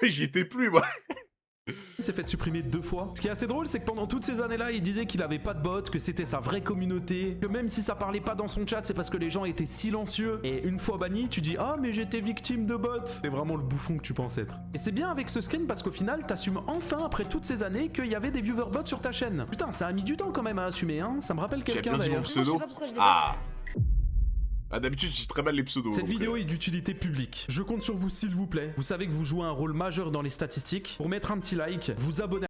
Mais j'y étais plus, moi. Il s'est fait supprimer 2 fois. Ce qui est assez drôle, c'est que pendant toutes ces années-là, il disait qu'il avait pas de bot, que c'était sa vraie communauté, que même si ça parlait pas dans son chat, c'est parce que les gens étaient silencieux. Et une fois banni, tu dis « Ah, mais j'étais victime de bots !» C'est vraiment le bouffon que tu penses être. Et c'est bien avec ce screen parce qu'au final, t'assumes enfin, après toutes ces années, qu'il y avait des viewer bots sur ta chaîne. Putain, ça a mis du temps quand même à assumer, hein. Ça me rappelle J'ai quelqu'un bien dit mon d'ailleurs. Moi, je sais pseudo. pas pourquoi je les Ah. Ah, d'habitude, j'ai très mal les pseudos. Cette donc, vidéo est d'utilité publique. Je compte sur vous s'il vous plaît. Vous savez que vous jouez un rôle majeur dans les statistiques. Pour mettre un petit like, vous abonner